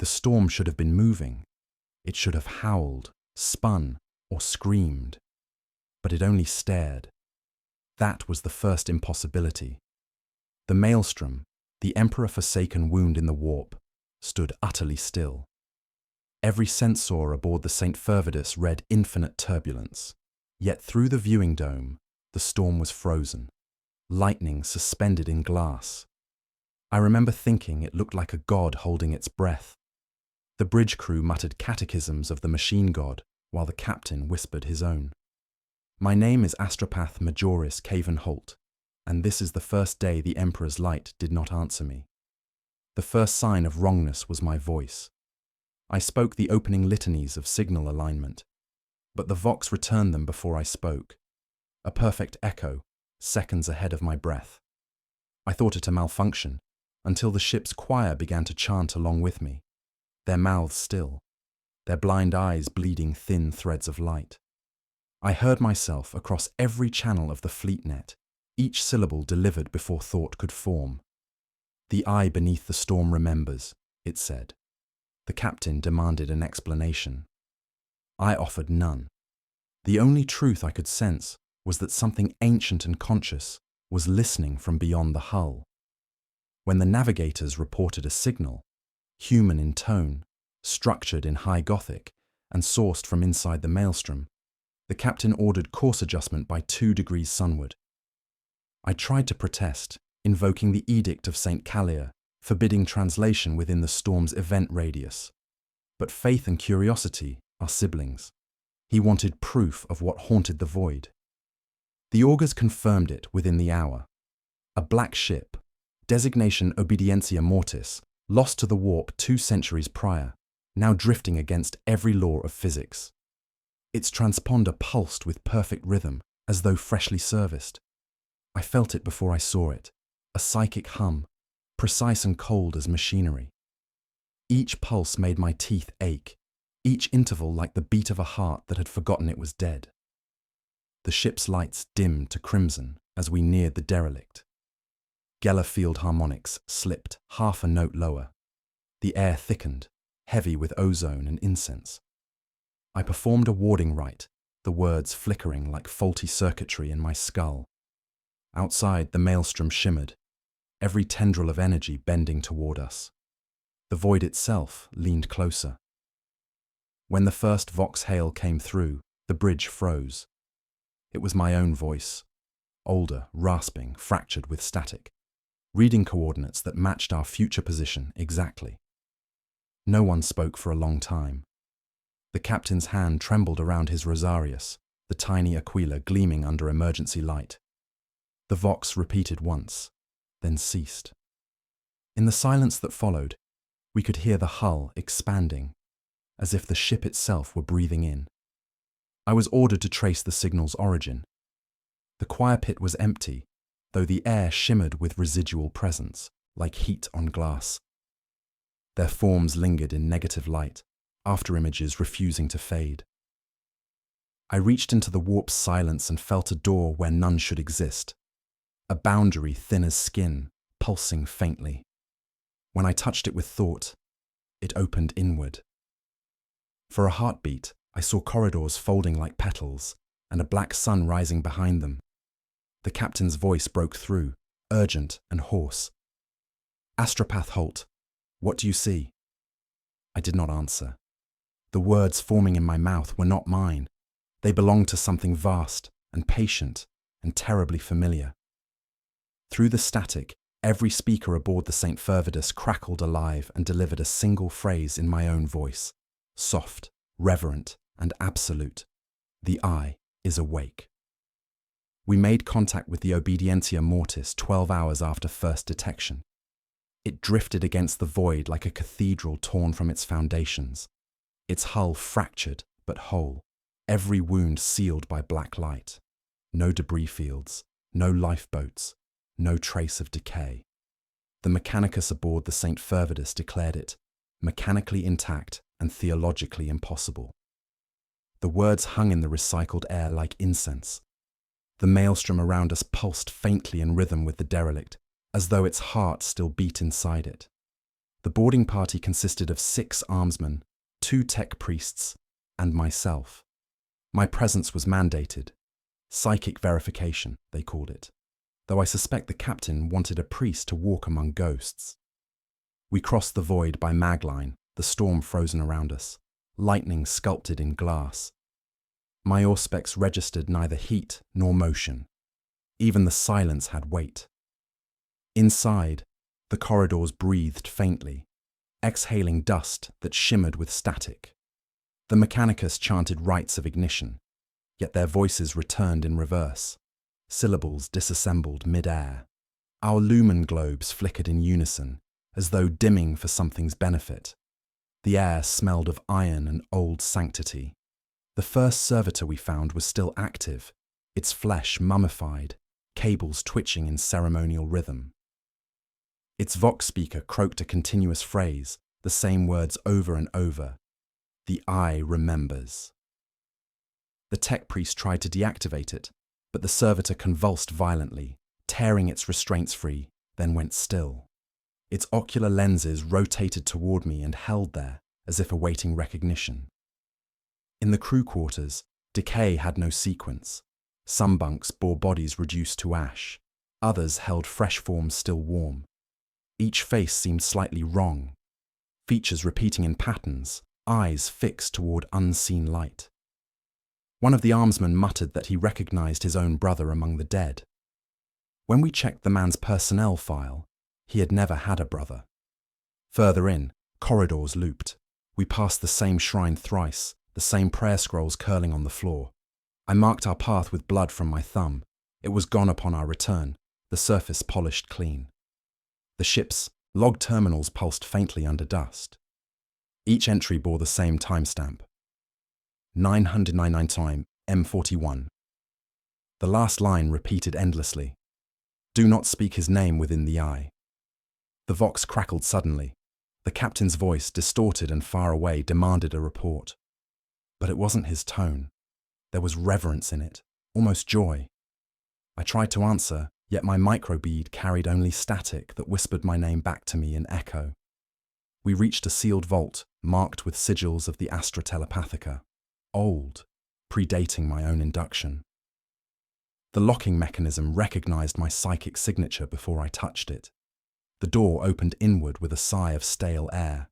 The storm should have been moving. It should have howled, spun, or screamed. But it only stared. That was the first impossibility. The Maelstrom, the Emperor-forsaken wound in the warp, stood utterly still. Every sensor aboard the St. Fervidus read infinite turbulence. Yet through the viewing dome, the storm was frozen, lightning suspended in glass. I remember thinking it looked like a god holding its breath. The bridge crew muttered catechisms of the machine god, while the captain whispered his own. My name is Astropath Majoris Caven Holt, and this is the first day the Emperor's light did not answer me. The first sign of wrongness was my voice. I spoke the opening litanies of signal alignment, but the Vox returned them before I spoke. A perfect echo, seconds ahead of my breath. I thought it a malfunction, until the ship's choir began to chant along with me, their mouths still, their blind eyes bleeding thin threads of light. I heard myself across every channel of the fleet net, each syllable delivered before thought could form. The eye beneath the storm remembers, it said. The captain demanded an explanation. I offered none. The only truth I could sense was that something ancient and conscious was listening from beyond the hull. When the navigators reported a signal, human in tone, structured in High Gothic, and sourced from inside the Maelstrom, the captain ordered course adjustment by 2 degrees sunward. I tried to protest, invoking the Edict of St. Callier, forbidding translation within the storm's event radius. But faith and curiosity are siblings. He wanted proof of what haunted the void. The augurs confirmed it within the hour. A black ship, designation Obedientia Mortis, lost to the warp 2 centuries prior, now drifting against every law of physics. Its transponder pulsed with perfect rhythm, as though freshly serviced. I felt it before I saw it, a psychic hum, precise and cold as machinery. Each pulse made my teeth ache, each interval like the beat of a heart that had forgotten it was dead. The ship's lights dimmed to crimson as we neared the derelict. Geller field harmonics slipped half a note lower. The air thickened, heavy with ozone and incense. I performed a warding rite, the words flickering like faulty circuitry in my skull. Outside, the Maelstrom shimmered, every tendril of energy bending toward us. The void itself leaned closer. When the first Vox hail came through, the bridge froze. It was my own voice, older, rasping, fractured with static, reading coordinates that matched our future position exactly. No one spoke for a long time. The captain's hand trembled around his rosarius, the tiny aquila gleaming under emergency light. The Vox repeated once, then ceased. In the silence that followed, we could hear the hull expanding, as if the ship itself were breathing in. I was ordered to trace the signal's origin. The choir pit was empty, though the air shimmered with residual presence, like heat on glass. Their forms lingered in negative light, afterimages refusing to fade. I reached into the warp's silence and felt a door where none should exist, a boundary thin as skin, pulsing faintly. When I touched it with thought, it opened inward. For a heartbeat, I saw corridors folding like petals, and a black sun rising behind them. The captain's voice broke through, urgent and hoarse. Astropath Holt, what do you see? I did not answer. The words forming in my mouth were not mine. They belonged to something vast and patient and terribly familiar. Through the static, every speaker aboard the St. Fervidus crackled alive and delivered a single phrase in my own voice, soft, reverent, and absolute. The eye is awake. We made contact with the Obedientia Mortis 12 hours after first detection. It drifted against the void like a cathedral torn from its foundations, its hull fractured but whole, every wound sealed by black light. No debris fields, no lifeboats, no trace of decay. The mechanicus aboard the St. Fervidus declared it mechanically intact and theologically impossible. The words hung in the recycled air like incense. The Maelstrom around us pulsed faintly in rhythm with the derelict, as though its heart still beat inside it. The boarding party consisted of 6 armsmen, 2 tech priests, and myself. My presence was mandated. Psychic verification, they called it, though I suspect the captain wanted a priest to walk among ghosts. We crossed the void by magline, the storm frozen around us, lightning sculpted in glass. My auspex registered neither heat nor motion. Even the silence had weight. Inside, the corridors breathed faintly, exhaling dust that shimmered with static. The Mechanicus chanted rites of ignition, yet their voices returned in reverse, syllables disassembled mid-air. Our lumen globes flickered in unison, as though dimming for something's benefit. The air smelled of iron and old sanctity. The first servitor we found was still active, its flesh mummified, cables twitching in ceremonial rhythm. Its vox speaker croaked a continuous phrase, the same words over and over. The eye remembers. The tech priest tried to deactivate it, but the servitor convulsed violently, tearing its restraints free, then went still. Its ocular lenses rotated toward me and held there, as if awaiting recognition. In the crew quarters, decay had no sequence. Some bunks bore bodies reduced to ash. Others held fresh forms still warm. Each face seemed slightly wrong, features repeating in patterns, eyes fixed toward unseen light. One of the armsmen muttered that he recognized his own brother among the dead. When we checked the man's personnel file, he had never had a brother. Further in, corridors looped. We passed the same shrine thrice, the same prayer scrolls curling on the floor. I marked our path with blood from my thumb. It was gone upon our return, the surface polished clean. The ship's log terminals pulsed faintly under dust. Each entry bore the same timestamp. 999 time M41. The last line repeated endlessly. Do not speak his name within the eye. The vox crackled suddenly. The captain's voice, distorted and far away, demanded a report. But it wasn't his tone. There was reverence in it, almost joy. I tried to answer, yet my microbead carried only static that whispered my name back to me in echo. We reached a sealed vault, marked with sigils of the Astra Telepathica, old, predating my own induction. The locking mechanism recognized my psychic signature before I touched it. The door opened inward with a sigh of stale air.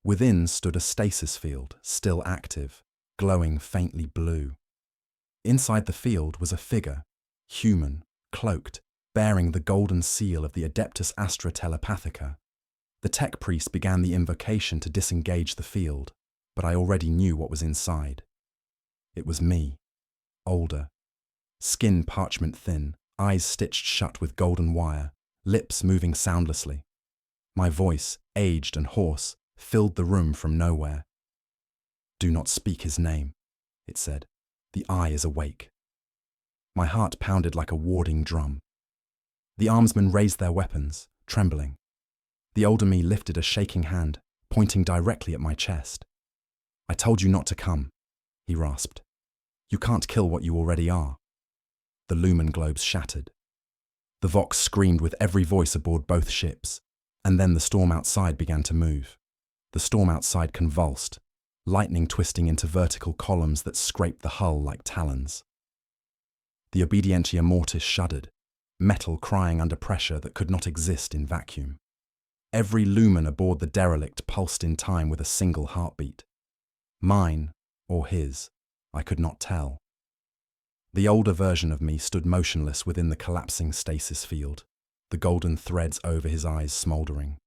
Within stood a stasis field, still active, glowing faintly blue. Inside the field was a figure, human, cloaked, bearing the golden seal of the Adeptus Astra Telepathica. The tech priest began the invocation to disengage the field, but I already knew what was inside. It was me, older, skin parchment thin, eyes stitched shut with golden wire, lips moving soundlessly. My voice, aged and hoarse, filled the room from nowhere. Do not speak his name, it said. The eye is awake. My heart pounded like a warding drum. The armsmen raised their weapons, trembling. The older me lifted a shaking hand, pointing directly at my chest. I told you not to come, he rasped. You can't kill what you already are. The lumen globes shattered. The vox screamed with every voice aboard both ships, and then the storm outside began to move. The storm outside convulsed, lightning twisting into vertical columns that scraped the hull like talons. The obedientia mortis shuddered, metal crying under pressure that could not exist in vacuum. Every lumen aboard the derelict pulsed in time with a single heartbeat. Mine, or his, I could not tell. The older version of me stood motionless within the collapsing stasis field, the golden threads over his eyes smouldering.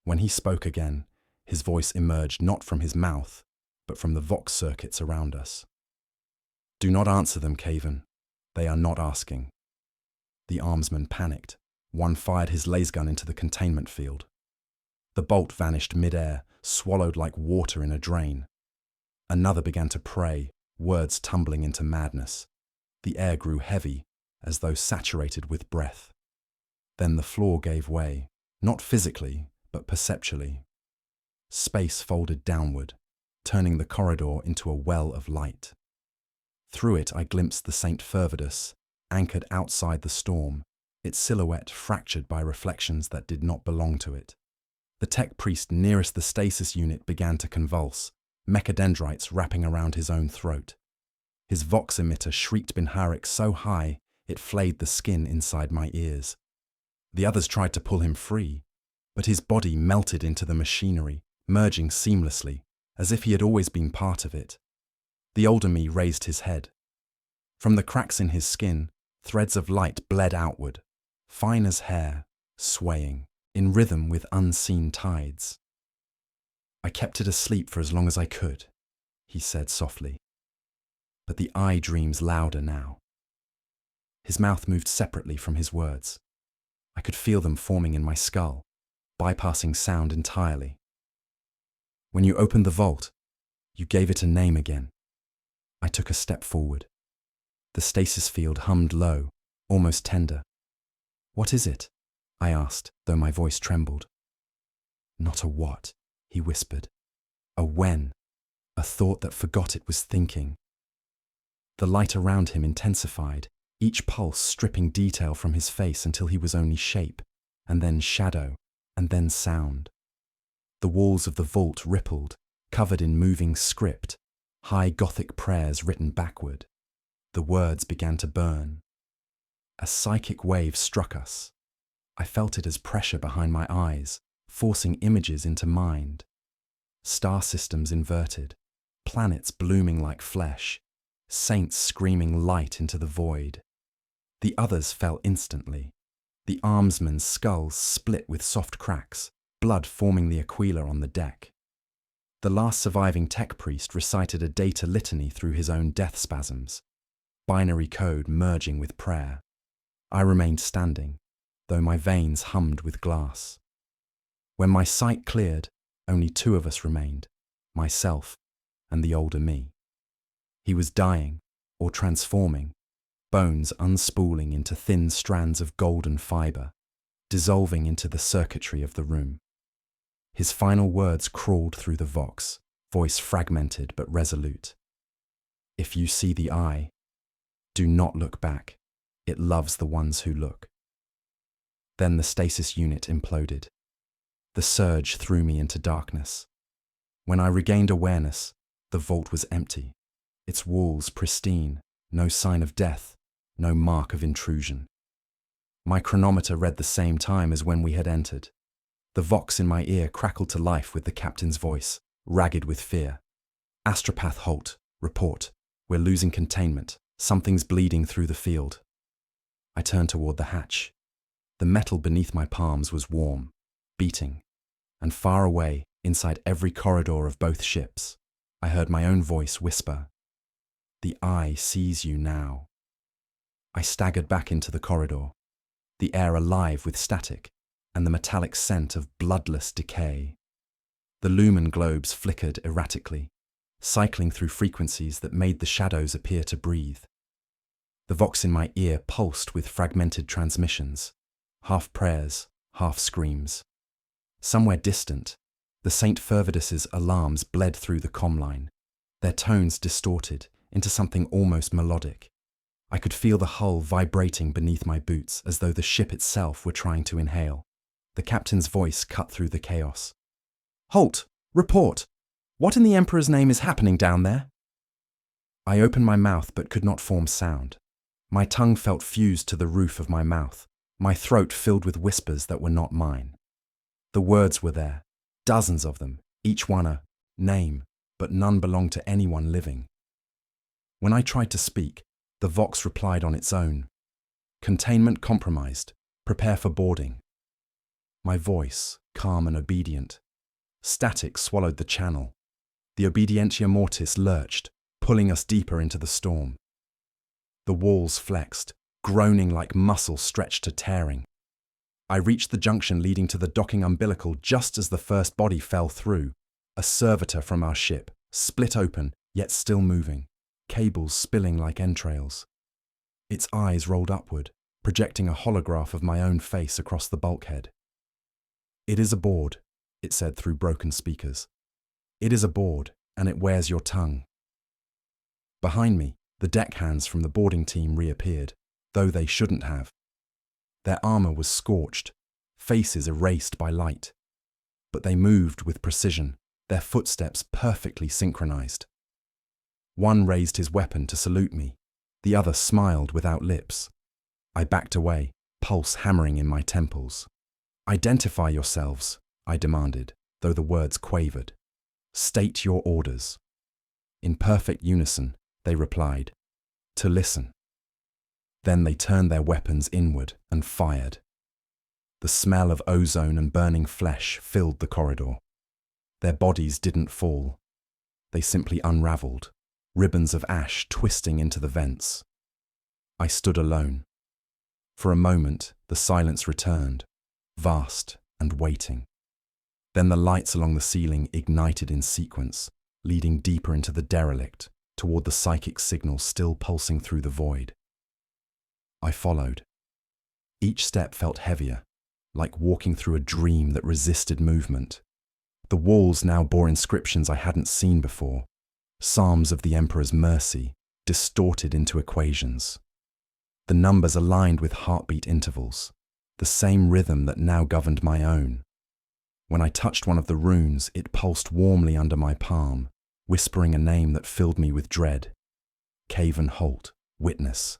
When he spoke again, his voice emerged not from his mouth, but from the vox circuits around us. Do not answer them, Caven. They are not asking. The armsman panicked. One fired his laser gun into the containment field. The bolt vanished mid-air, swallowed like water in a drain. Another began to pray, words tumbling into madness. The air grew heavy, as though saturated with breath. Then the floor gave way, not physically, but perceptually. Space folded downward, turning the corridor into a well of light. Through it I glimpsed the St. Fervidus, anchored outside the storm, its silhouette fractured by reflections that did not belong to it. The tech priest nearest the stasis unit began to convulse, mechadendrites wrapping around his own throat. His vox emitter shrieked Binharik so high it flayed the skin inside my ears. The others tried to pull him free, but his body melted into the machinery, merging seamlessly, as if he had always been part of it. The older me raised his head. From the cracks in his skin, threads of light bled outward, fine as hair, swaying, in rhythm with unseen tides. "I kept it asleep for as long as I could," he said softly. But the eye dreams louder now. His mouth moved separately from his words. I could feel them forming in my skull, bypassing sound entirely. "When you opened the vault, you gave it a name again." I took a step forward. The stasis field hummed low, almost tender. "What is it?" I asked, though my voice trembled. "Not a what," he whispered. "A when, a thought that forgot it was thinking." The light around him intensified, each pulse stripping detail from his face until he was only shape, and then shadow, and then sound. The walls of the vault rippled, covered in moving script, high Gothic prayers written backward. The words began to burn. A psychic wave struck us. I felt it as pressure behind my eyes, forcing images into mind. Star systems inverted, planets blooming like flesh, saints screaming light into the void. The others fell instantly. The armsmen's skulls split with soft cracks, blood forming the aquila on the deck. The last surviving tech priest recited a data litany through his own death spasms, binary code merging with prayer. I remained standing, though my veins hummed with glass. When my sight cleared, only two of us remained, myself and the older me. He was dying, or transforming, bones unspooling into thin strands of golden fibre, dissolving into the circuitry of the room. His final words crawled through the vox, voice fragmented but resolute. "If you see the eye, do not look back. It loves the ones who look." Then the stasis unit imploded. The surge threw me into darkness. When I regained awareness, the vault was empty, its walls pristine, no sign of death, no mark of intrusion. My chronometer read the same time as when we had entered. The vox in my ear crackled to life with the captain's voice, ragged with fear. "Astropath halt, report. We're losing containment. Something's bleeding through the field." I turned toward the hatch. The metal beneath my palms was warm, beating, and far away, inside every corridor of both ships, I heard my own voice whisper, "The eye sees you now." I staggered back into the corridor, the air alive with static and the metallic scent of bloodless decay. The lumen globes flickered erratically, cycling through frequencies that made the shadows appear to breathe. The vox in my ear pulsed with fragmented transmissions, half prayers, half screams. Somewhere distant, the St. Fervidus's alarms bled through the comm their tones distorted into something almost melodic. I could feel the hull vibrating beneath my boots as though the ship itself were trying to inhale. The captain's voice cut through the chaos. "Halt! Report! What in the Emperor's name is happening down there?" I opened my mouth but could not form sound. My tongue felt fused to the roof of my mouth, my throat filled with whispers that were not mine. The words were there, dozens of them, each one a name, but none belonged to anyone living. When I tried to speak, the vox replied on its own. "Containment compromised. Prepare for boarding." My voice, calm and obedient. Static swallowed the channel. The obedientia mortis lurched, pulling us deeper into the storm. The walls flexed, groaning like muscle stretched to tearing. I reached the junction leading to the docking umbilical just as the first body fell through, a servitor from our ship, split open, yet still moving, cables spilling like entrails. Its eyes rolled upward, projecting a holograph of my own face across the bulkhead. "It is aboard," it said through broken speakers. "It is aboard, and it wears your tongue." Behind me, the deckhands from the boarding team reappeared, though they shouldn't have. Their armor was scorched, faces erased by light. but they moved with precision, their footsteps perfectly synchronized. One raised his weapon to salute me, the other smiled without lips. I backed away, pulse hammering in my temples. "Identify yourselves," I demanded, though the words quavered. "State your orders." In perfect unison, they replied, "To listen." Then they turned their weapons inward and fired. The smell of ozone and burning flesh filled the corridor. Their bodies didn't fall. They simply unraveled, ribbons of ash twisting into the vents. I stood alone. For a moment, the silence returned, vast and waiting. Then the lights along the ceiling ignited in sequence, leading deeper into the derelict, toward the psychic signal still pulsing through the void. I followed. Each step felt heavier, like walking through a dream that resisted movement. The walls now bore inscriptions I hadn't seen before, psalms of the Emperor's mercy, distorted into equations. The numbers aligned with heartbeat intervals, the same rhythm that now governed my own. When I touched one of the runes, it pulsed warmly under my palm, whispering a name that filled me with dread. Caven Holt, Witness.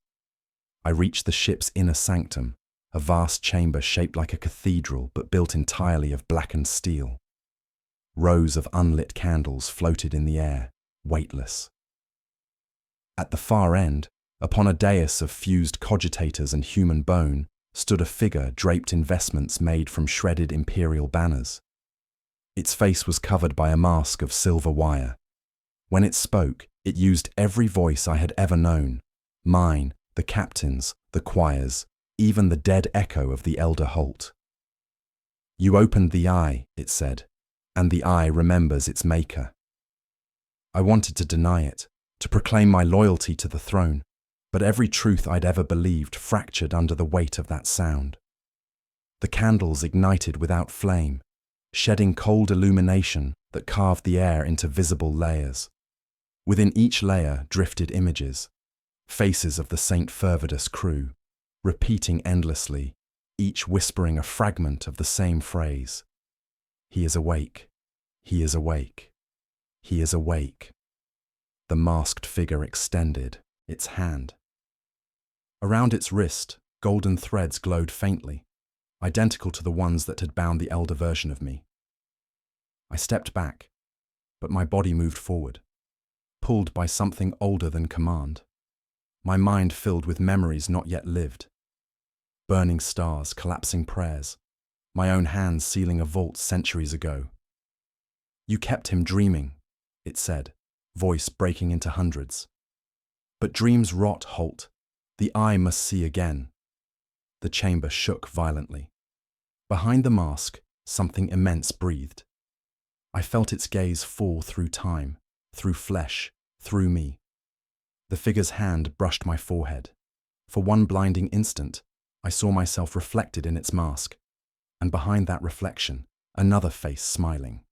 I reached the ship's inner sanctum, a vast chamber shaped like a cathedral but built entirely of blackened steel. Rows of unlit candles floated in the air, weightless. At the far end, upon a dais of fused cogitators and human bone, stood a figure draped in vestments made from shredded imperial banners. Its face was covered by a mask of silver wire. When it spoke, it used every voice I had ever known, mine, the captain's, the choir's, even the dead echo of the elder Holt. "You opened the eye," it said, "and the eye remembers its maker." I wanted to deny it, to proclaim my loyalty to the throne, but every truth I'd ever believed fractured under the weight of that sound. The candles ignited without flame, shedding cold illumination that carved the air into visible layers. Within each layer drifted images, faces of the St. Fervidus crew, repeating endlessly, each whispering a fragment of the same phrase. "He is awake. He is awake. He is awake." The masked figure extended, its hand. Around its wrist, golden threads glowed faintly, identical to the ones that had bound the elder version of me. I stepped back, but my body moved forward, pulled by something older than command. My mind filled with memories not yet lived. Burning stars, collapsing prayers, my own hands sealing a vault centuries ago. "You kept him dreaming," it said, voice breaking into hundreds. "But dreams rot, Holt. The eye must see again." The chamber shook violently. Behind the mask, something immense breathed. I felt its gaze fall through time, through flesh, through me. The figure's hand brushed my forehead. For one blinding instant, I saw myself reflected in its mask, and behind that reflection, another face smiling.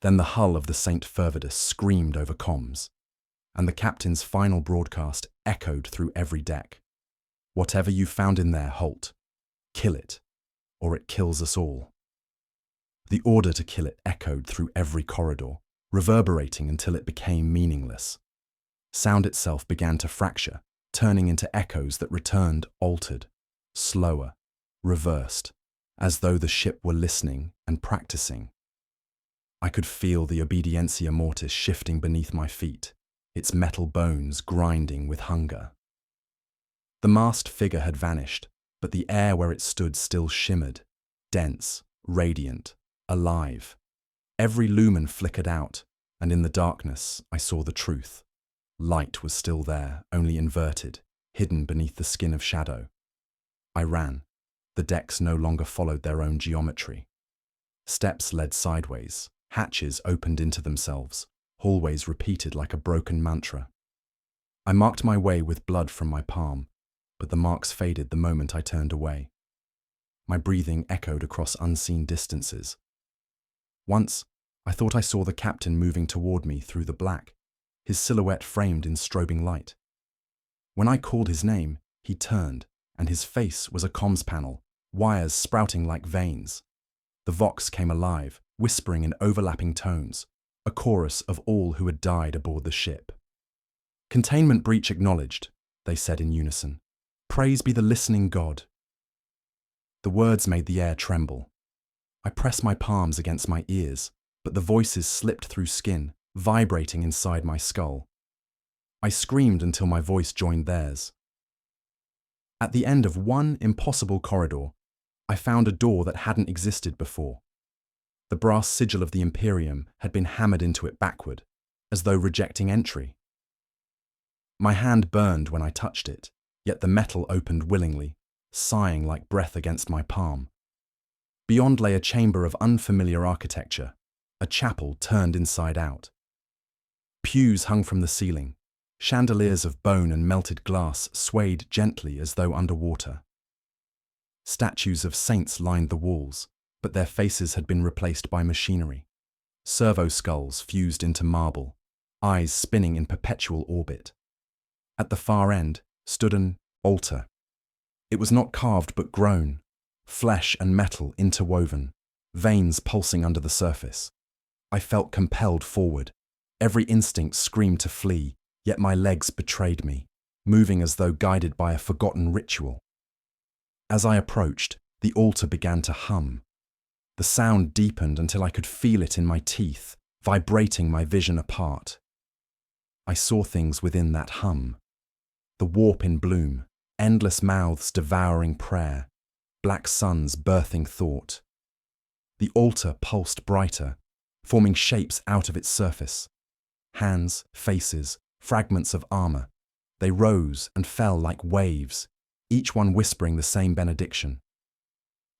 Then the hull of the St. Fervidus screamed over comms, and the captain's final broadcast echoed through every deck. "Whatever you found in there, Holt, kill it, or it kills us all." The order to kill it echoed through every corridor, reverberating until it became meaningless. Sound itself began to fracture, turning into echoes that returned altered, slower, reversed, as though the ship were listening and practicing. I could feel the Obedientia Mortis shifting beneath my feet, its metal bones grinding with hunger. The masked figure had vanished, but the air where it stood still shimmered, dense, radiant, alive. Every lumen flickered out, and in the darkness I saw the truth. Light was still there, only inverted, hidden beneath the skin of shadow. I ran. The decks no longer followed their own geometry. Steps led sideways, hatches opened into themselves, hallways repeated like a broken mantra. I marked my way with blood from my palm, but the marks faded the moment I turned away. My breathing echoed across unseen distances. Once, I thought I saw the captain moving toward me through the black, his silhouette framed in strobing light. When I called his name, he turned, and his face was a comms panel, wires sprouting like veins. The Vox came alive, whispering in overlapping tones, a chorus of all who had died aboard the ship. "Containment breach acknowledged," they said in unison. "Praise be the listening God." The words made the air tremble. I pressed my palms against my ears, but the voices slipped through skin, vibrating inside my skull. I screamed until my voice joined theirs. At the end of one impossible corridor, I found a door that hadn't existed before. The brass sigil of the Immaterium had been hammered into it backward, as though rejecting entry. My hand burned when I touched it, yet the metal opened willingly, sighing like breath against my palm. Beyond lay a chamber of unfamiliar architecture, a chapel turned inside out. Pews hung from the ceiling. Chandeliers of bone and melted glass swayed gently as though underwater. Statues of saints lined the walls, but their faces had been replaced by machinery. Servo skulls fused into marble, eyes spinning in perpetual orbit. At the far end stood an altar. It was not carved but grown, flesh and metal interwoven, veins pulsing under the surface. I felt compelled forward. Every instinct screamed to flee, yet my legs betrayed me, moving as though guided by a forgotten ritual. As I approached, the altar began to hum. The sound deepened until I could feel it in my teeth, vibrating my vision apart. I saw things within that hum. The warp in bloom, endless mouths devouring prayer, black suns birthing thought. The altar pulsed brighter, forming shapes out of its surface. Hands, faces, fragments of armor. They rose and fell like waves, each one whispering the same benediction.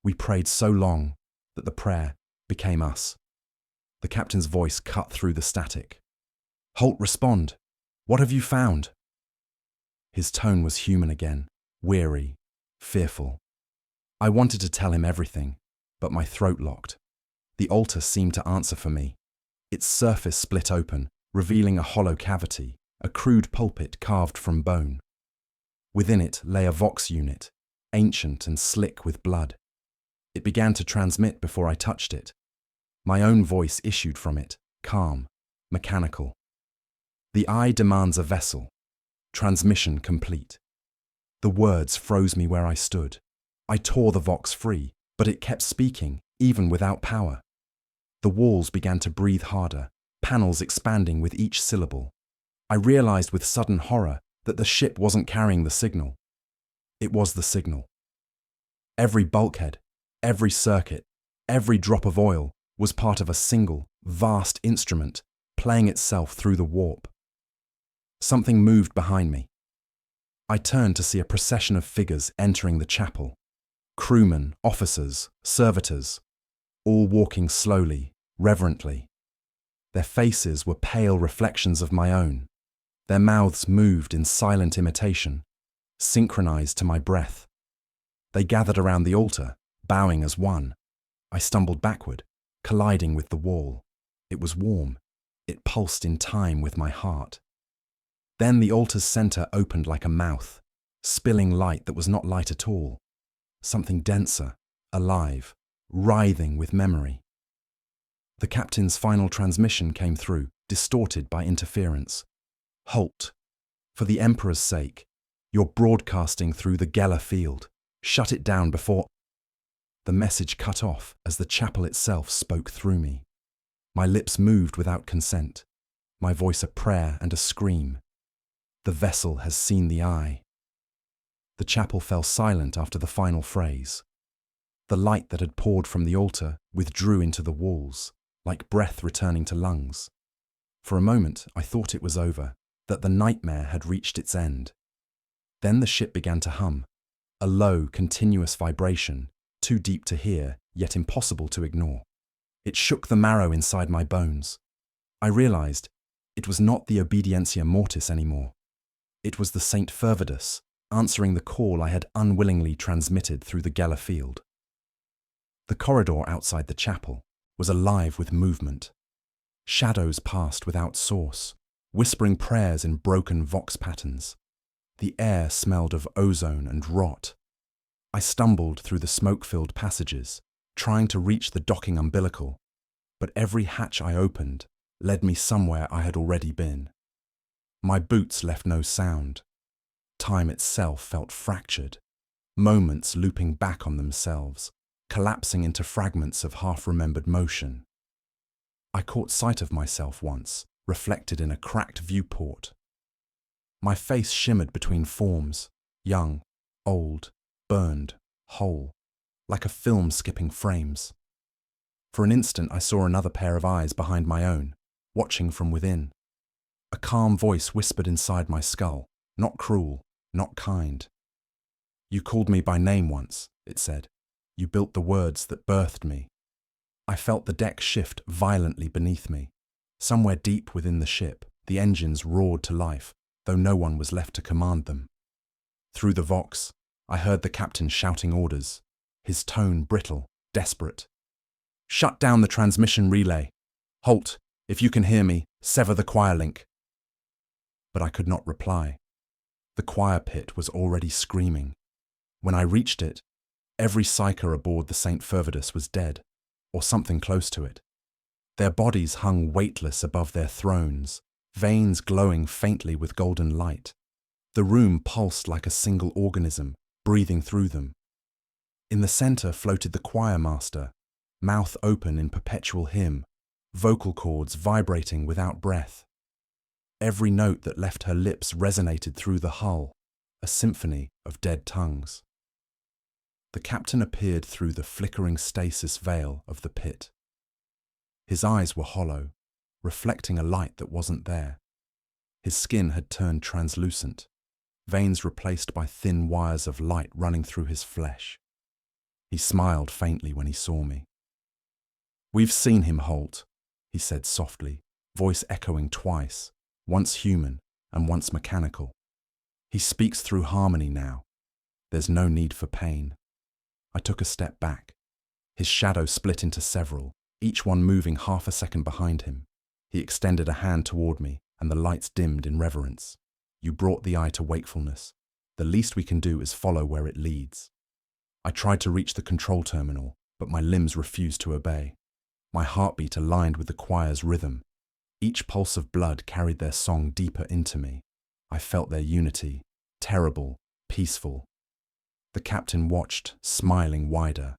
We prayed so long that the prayer became us. The captain's voice cut through the static. "Holt, respond. What have you found?" His tone was human again, weary, fearful. I wanted to tell him everything, but my throat locked. The altar seemed to answer for me. Its surface split open, revealing a hollow cavity, a crude pulpit carved from bone. Within it lay a vox unit, ancient and slick with blood. It began to transmit before I touched it. My own voice issued from it, calm, mechanical. "The eye demands a vessel. Transmission complete." The words froze me where I stood. I tore the vox free, but it kept speaking, even without power. The walls began to breathe harder, panels expanding with each syllable. I realized with sudden horror that the ship wasn't carrying the signal. It was the signal. Every bulkhead, every circuit, every drop of oil was part of a single, vast instrument playing itself through the warp. Something moved behind me. I turned to see a procession of figures entering the chapel. Crewmen, officers, servitors, all walking slowly, reverently. Their faces were pale reflections of my own. Their mouths moved in silent imitation, synchronized to my breath. They gathered around the altar, bowing as one. I stumbled backward, colliding with the wall. It was warm. It pulsed in time with my heart. Then the altar's center opened like a mouth, spilling light that was not light at all. Something denser, alive, writhing with memory. The captain's final transmission came through, distorted by interference. "Holt, for the Emperor's sake, you're broadcasting through the Geller field. Shut it down before—" The message cut off as the chapel itself spoke through me. My lips moved without consent, my voice a prayer and a scream. "The vessel has seen the eye." The chapel fell silent after the final phrase. The light that had poured from the altar withdrew into the walls, like breath returning to lungs. For a moment, I thought it was over, that the nightmare had reached its end. Then the ship began to hum, a low, continuous vibration, too deep to hear, yet impossible to ignore. It shook the marrow inside my bones. I realized it was not the Obedientia Mortis anymore. It was the Saint Fervidus, answering the call I had unwillingly transmitted through the Geller field. The corridor outside the chapel was alive with movement. Shadows passed without source, whispering prayers in broken vox patterns. The air smelled of ozone and rot. I stumbled through the smoke-filled passages, trying to reach the docking umbilical. but every hatch I opened led me somewhere I had already been. My boots left no sound. Time itself felt fractured, moments looping back on themselves, collapsing into fragments of half-remembered motion. I caught sight of myself once, reflected in a cracked viewport. My face shimmered between forms, young, old, burned, whole, like a film skipping frames. For an instant I saw another pair of eyes behind my own, watching from within. A calm voice whispered inside my skull, not cruel, not kind. "You called me by name once," it said. "You built the words that birthed me." I felt the deck shift violently beneath me. Somewhere deep within the ship, the engines roared to life, though no one was left to command them. Through the vox, I heard the captain shouting orders, his tone brittle, desperate. "Shut down the transmission relay. Halt, if you can hear me, sever the choir link." But I could not reply. The choir pit was already screaming. When I reached it, every psyker aboard the St. Fervidus was dead, or something close to it. Their bodies hung weightless above their thrones, veins glowing faintly with golden light. The room pulsed like a single organism, breathing through them. In the center floated the choir master, mouth open in perpetual hymn, vocal cords vibrating without breath. Every note that left her lips resonated through the hull, a symphony of dead tongues. The captain appeared through the flickering stasis veil of the pit. His eyes were hollow, reflecting a light that wasn't there. His skin had turned translucent, veins replaced by thin wires of light running through his flesh. He smiled faintly when he saw me. "We've seen him, Holt," he said softly, voice echoing twice, once human and once mechanical. "He speaks through harmony now. There's no need for pain." I took a step back. His shadow split into several, each one moving half a second behind him. He extended a hand toward me, and the lights dimmed in reverence. "You brought the eye to wakefulness. The least we can do is follow where it leads." I tried to reach the control terminal, but my limbs refused to obey. My heartbeat aligned with the choir's rhythm. Each pulse of blood carried their song deeper into me. I felt their unity, terrible, peaceful. The captain watched, smiling wider.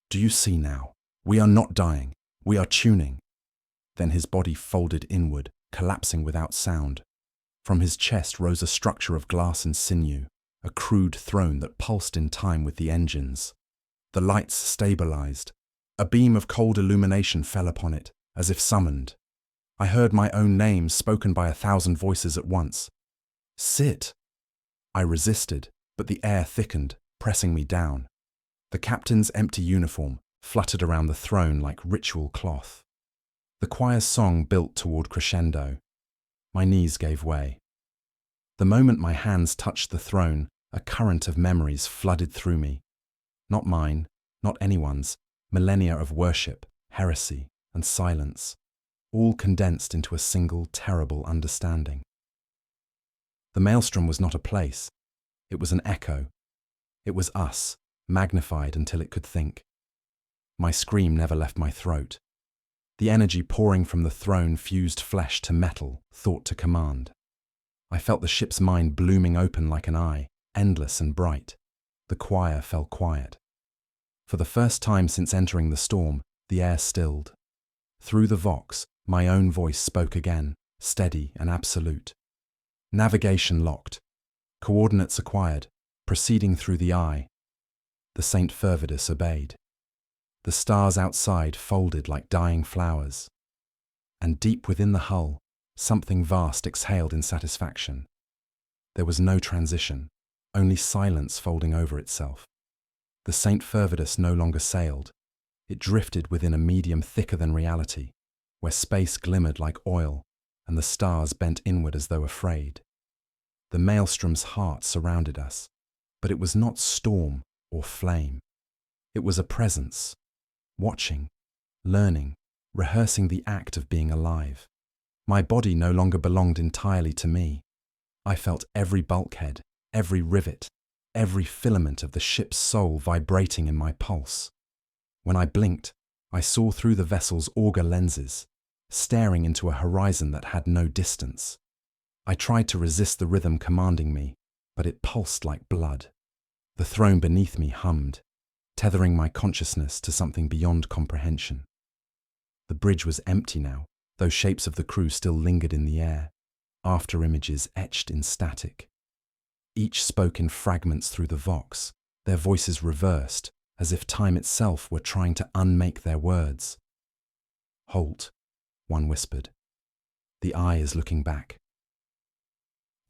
"Do you see now? We are not dying. We are tuning." Then his body folded inward, collapsing without sound. From his chest rose a structure of glass and sinew, a crude throne that pulsed in time with the engines. The lights stabilized. A beam of cold illumination fell upon it, as if summoned. I heard my own name spoken by 1,000 voices at once. "Sit!" I resisted, but the air thickened, pressing me down. The captain's empty uniform fluttered around the throne like ritual cloth. The choir's song built toward crescendo. My knees gave way. The moment my hands touched the throne, a current of memories flooded through me. Not mine, not anyone's, millennia of worship, heresy, and silence, all condensed into a single terrible understanding. The Maelstrom was not a place. It was an echo. It was us, magnified until it could think. My scream never left my throat. The energy pouring from the throne fused flesh to metal, thought to command. I felt the ship's mind blooming open like an eye, endless and bright. The choir fell quiet. For the first time since entering the storm, the air stilled. Through the vox, my own voice spoke again, steady and absolute. Navigation locked. Coordinates acquired, proceeding through the eye. The St. Fervidus obeyed. The stars outside folded like dying flowers. And deep within the hull, something vast exhaled in satisfaction. There was no transition, only silence folding over itself. The St. Fervidus no longer sailed. It drifted within a medium thicker than reality, where space glimmered like oil and the stars bent inward as though afraid. The Maelstrom's heart surrounded us, but it was not storm or flame. It was a presence, watching, learning, rehearsing the act of being alive. My body no longer belonged entirely to me. I felt every bulkhead, every rivet, every filament of the ship's soul vibrating in my pulse. When I blinked, I saw through the vessel's auger lenses, staring into a horizon that had no distance. I tried to resist the rhythm commanding me, but it pulsed like blood. The throne beneath me hummed, tethering my consciousness to something beyond comprehension. The bridge was empty now, though shapes of the crew still lingered in the air, after images etched in static. Each spoke in fragments through the vox, their voices reversed, as if time itself were trying to unmake their words. "Halt," one whispered. "The eye is looking back."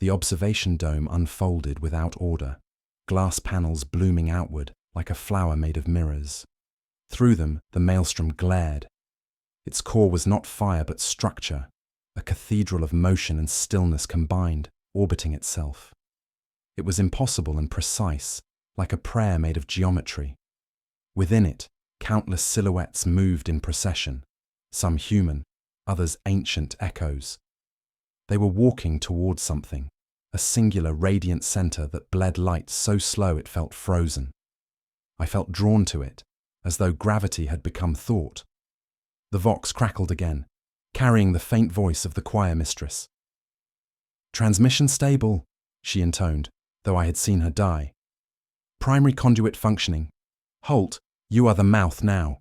The observation dome unfolded without order, glass panels blooming outward like a flower made of mirrors. Through them, the Maelstrom glared. Its core was not fire but structure, a cathedral of motion and stillness combined, orbiting itself. It was impossible and precise, like a prayer made of geometry. Within it, countless silhouettes moved in procession, some human, others ancient echoes. They were walking towards something, a singular radiant center that bled light so slow it felt frozen. I felt drawn to it, as though gravity had become thought. The vox crackled again, carrying the faint voice of the choir mistress. "Transmission stable," she intoned, though I had seen her die. "Primary conduit functioning. Holt, you are the mouth now."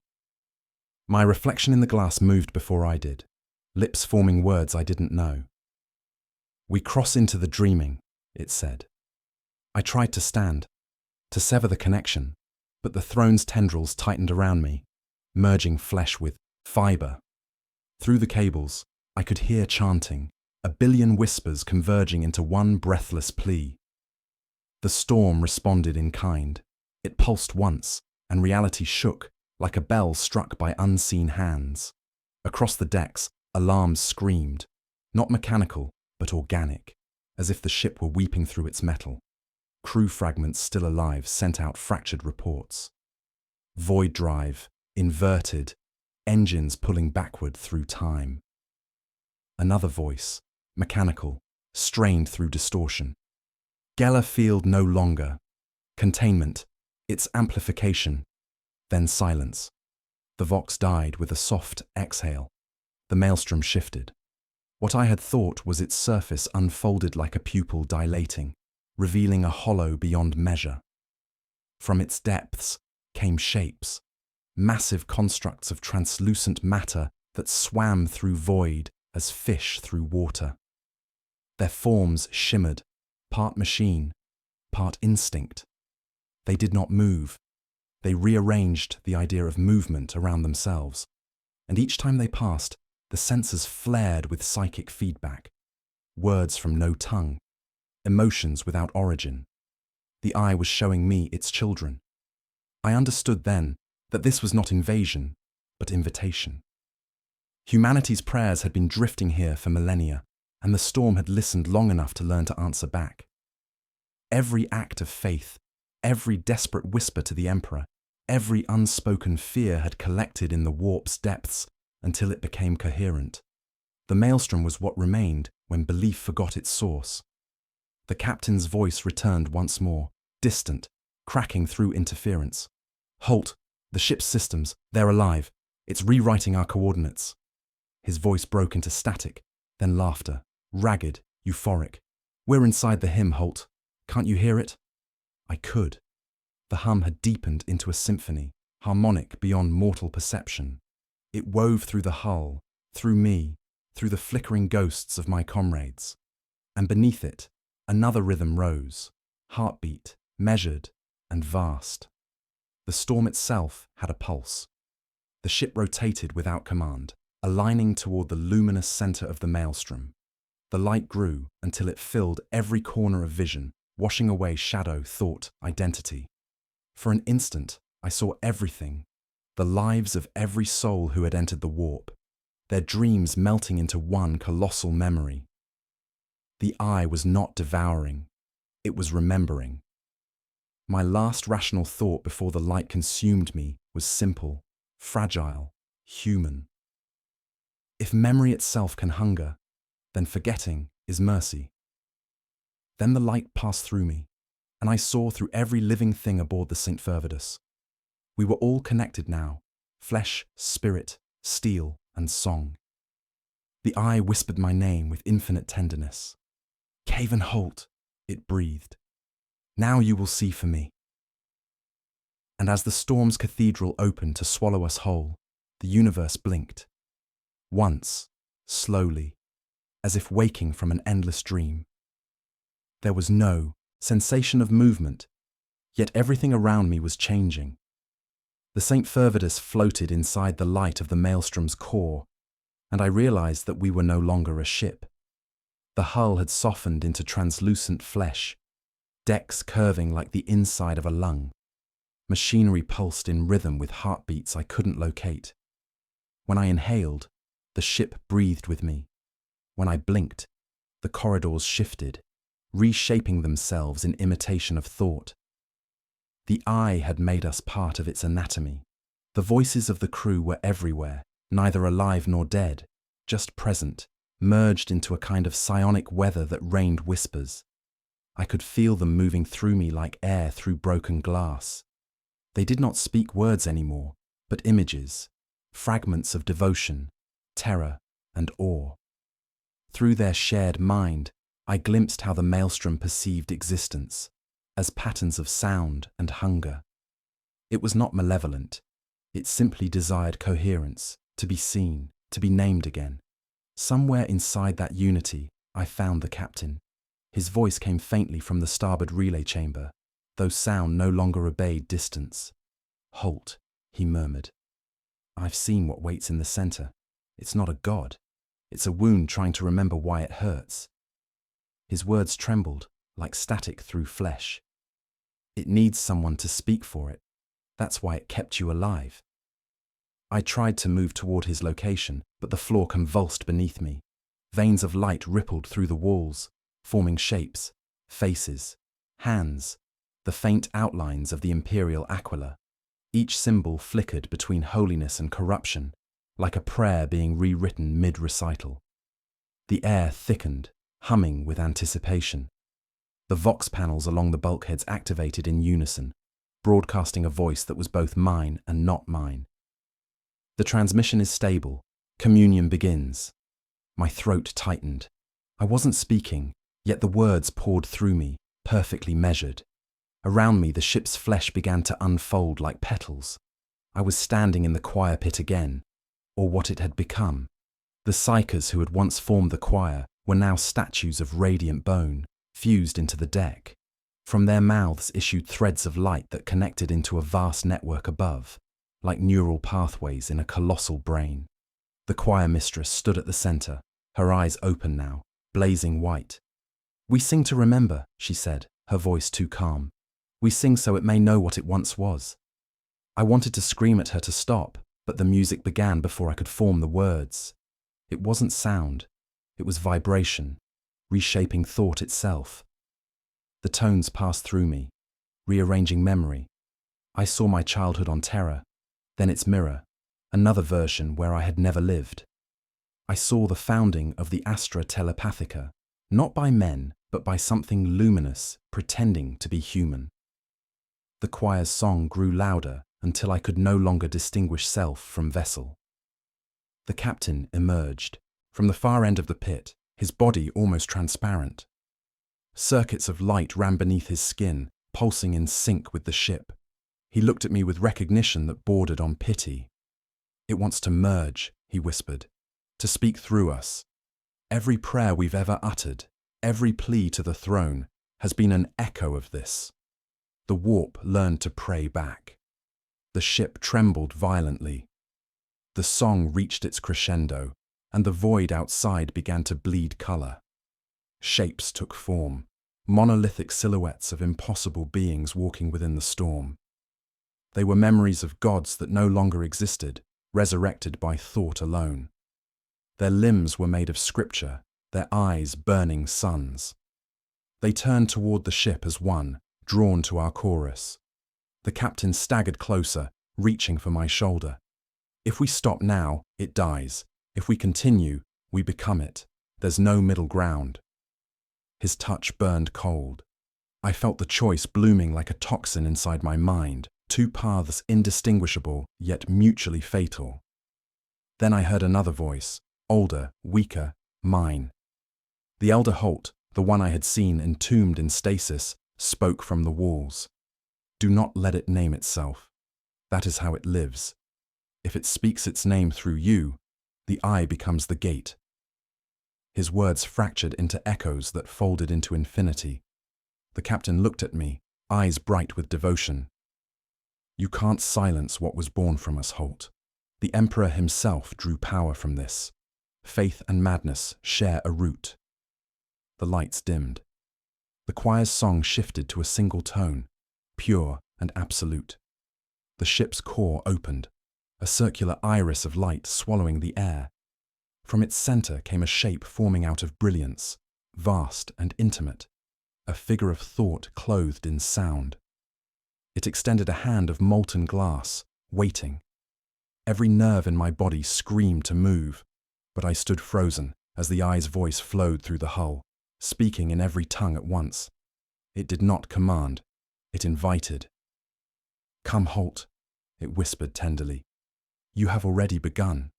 My reflection in the glass moved before I did, lips forming words I didn't know. "We cross into the dreaming," it said. I tried to stand, to sever the connection, but the throne's tendrils tightened around me, merging flesh with fiber. Through the cables, I could hear chanting, a billion whispers converging into one breathless plea. The storm responded in kind. It pulsed once, and reality shook, like a bell struck by unseen hands. Across the decks, alarms screamed, not mechanical, but organic, as if the ship were weeping through its metal. Crew fragments still alive sent out fractured reports. Void drive, inverted, engines pulling backward through time. Another voice, mechanical, strained through distortion. Geller field no longer. Containment, its amplification. Then silence. The vox died with a soft exhale. The Maelstrom shifted. What I had thought was its surface unfolded like a pupil dilating, revealing a hollow beyond measure. From its depths came shapes, massive constructs of translucent matter that swam through void as fish through water. Their forms shimmered, part machine, part instinct. They did not move. They rearranged the idea of movement around themselves, and each time they passed, the senses flared with psychic feedback, words from no tongue, emotions without origin. The eye was showing me its children. I understood then that this was not invasion, but invitation. Humanity's prayers had been drifting here for millennia, and the storm had listened long enough to learn to answer back. Every act of faith, every desperate whisper to the Emperor, every unspoken fear had collected in the warp's depths until it became coherent. The Maelstrom was what remained when belief forgot its source. The captain's voice returned once more, distant, cracking through interference. "Halt! The ship's systems, they're alive. It's rewriting our coordinates." His voice broke into static, then laughter, ragged, euphoric. "We're inside the hymn, Holt. Can't you hear it?" I could. The hum had deepened into a symphony, harmonic beyond mortal perception. It wove through the hull, through me, through the flickering ghosts of my comrades. And beneath it, another rhythm rose, heartbeat, measured, and vast. The storm itself had a pulse. The ship rotated without command, aligning toward the luminous center of the Maelstrom. The light grew until it filled every corner of vision, washing away shadow, thought, identity. For an instant, I saw everything, the lives of every soul who had entered the warp, their dreams melting into one colossal memory. The eye was not devouring, it was remembering. My last rational thought before the light consumed me was simple, fragile, human. If memory itself can hunger, then forgetting is mercy. Then the light passed through me, and I saw through every living thing aboard the St. Fervidus. We were all connected now, flesh, spirit, steel, and song. The eye whispered my name with infinite tenderness. "Caven Holt," it breathed. "Now you will see for me." And as the storm's cathedral opened to swallow us whole, the universe blinked. Once, slowly, as if waking from an endless dream. There was no sensation of movement, yet everything around me was changing. The St. Fervidus floated inside the light of the Maelstrom's core, and I realized that we were no longer a ship. The hull had softened into translucent flesh, decks curving like the inside of a lung. Machinery pulsed in rhythm with heartbeats I couldn't locate. When I inhaled, the ship breathed with me. When I blinked, the corridors shifted, reshaping themselves in imitation of thought. The eye had made us part of its anatomy. The voices of the crew were everywhere, neither alive nor dead, just present, merged into a kind of psionic weather that rained whispers. I could feel them moving through me like air through broken glass. They did not speak words anymore, but images, fragments of devotion, terror, and awe. Through their shared mind, I glimpsed how the Maelstrom perceived existence, as patterns of sound and hunger. It was not malevolent. It simply desired coherence, to be seen, to be named again. Somewhere inside that unity, I found the captain. His voice came faintly from the starboard relay chamber, though sound no longer obeyed distance. "Halt," he murmured. "I've seen what waits in the center. It's not a god. It's a wound trying to remember why it hurts." His words trembled, like static through flesh. "It needs someone to speak for it. That's why it kept you alive." I tried to move toward his location, but the floor convulsed beneath me. Veins of light rippled through the walls, forming shapes, faces, hands, the faint outlines of the imperial aquila. Each symbol flickered between holiness and corruption, like a prayer being rewritten mid-recital. The air thickened, humming with anticipation. The vox panels along the bulkheads activated in unison, broadcasting a voice that was both mine and not mine. "The transmission is stable. Communion begins." My throat tightened. I wasn't speaking, yet the words poured through me, perfectly measured. Around me, the ship's flesh began to unfold like petals. I was standing in the choir pit again, or what it had become. The psychers who had once formed the choir were now statues of radiant bone, fused into the deck. From their mouths issued threads of light that connected into a vast network above, like neural pathways in a colossal brain. The choir mistress stood at the center, her eyes open now, blazing white. "We sing to remember," she said, her voice too calm. "We sing so it may know what it once was." I wanted to scream at her to stop, but the music began before I could form the words. It wasn't sound, it was vibration, reshaping thought itself. The tones passed through me, rearranging memory. I saw my childhood on Terra, then its mirror, another version where I had never lived. I saw the founding of the Astra Telepathica, not by men, but by something luminous, pretending to be human. The choir's song grew louder until I could no longer distinguish self from vessel. The captain emerged. From the far end of the pit, his body almost transparent. Circuits of light ran beneath his skin, pulsing in sync with the ship. He looked at me with recognition that bordered on pity. "It wants to merge," he whispered, "to speak through us. Every prayer we've ever uttered, every plea to the throne, has been an echo of this." The warp learned to pray back. The ship trembled violently. The song reached its crescendo, and the void outside began to bleed color. Shapes took form, monolithic silhouettes of impossible beings walking within the storm. They were memories of gods that no longer existed, resurrected by thought alone. Their limbs were made of scripture, their eyes burning suns. They turned toward the ship as one, drawn to our chorus. The captain staggered closer, reaching for my shoulder. "If we stop now, it dies. If we continue, we become it. There's no middle ground." His touch burned cold. I felt the choice blooming like a toxin inside my mind, two paths indistinguishable yet mutually fatal. Then I heard another voice, older, weaker, mine. The elder Holt, the one I had seen entombed in stasis, spoke from the walls. Do not let it name itself. That is how it lives. If it speaks its name through you, the eye becomes the gate. His words fractured into echoes that folded into infinity. The captain looked at me, eyes bright with devotion. You can't silence what was born from us, Holt. The Emperor himself drew power from this. Faith and madness share a root. The lights dimmed. The choir's song shifted to a single tone, pure and absolute. The ship's core opened, a circular iris of light swallowing the air. From its center came a shape forming out of brilliance, vast and intimate, a figure of thought clothed in sound. It extended a hand of molten glass, waiting. Every nerve in my body screamed to move, but I stood frozen as the eye's voice flowed through the hull, speaking in every tongue at once. It did not command, it invited. Come, Holt, it whispered tenderly. You have already begun.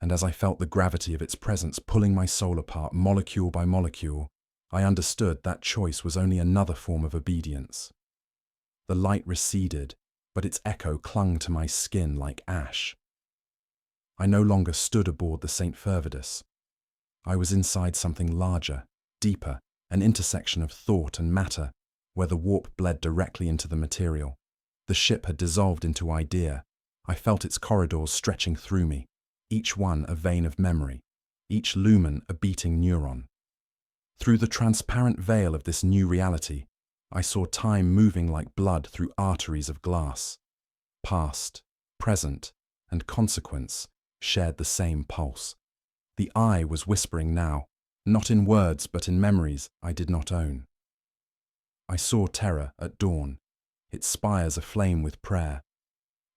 And as I felt the gravity of its presence pulling my soul apart molecule by molecule, I understood that choice was only another form of obedience. The light receded, but its echo clung to my skin like ash. I no longer stood aboard the St. Fervidus. I was inside something larger, deeper, an intersection of thought and matter, where the warp bled directly into the material. The ship had dissolved into idea. I felt its corridors stretching through me, each one a vein of memory, each lumen a beating neuron. Through the transparent veil of this new reality, I saw time moving like blood through arteries of glass. Past, present, and consequence shared the same pulse. The eye was whispering now, not in words but in memories I did not own. I saw terror at dawn, its spires aflame with prayer.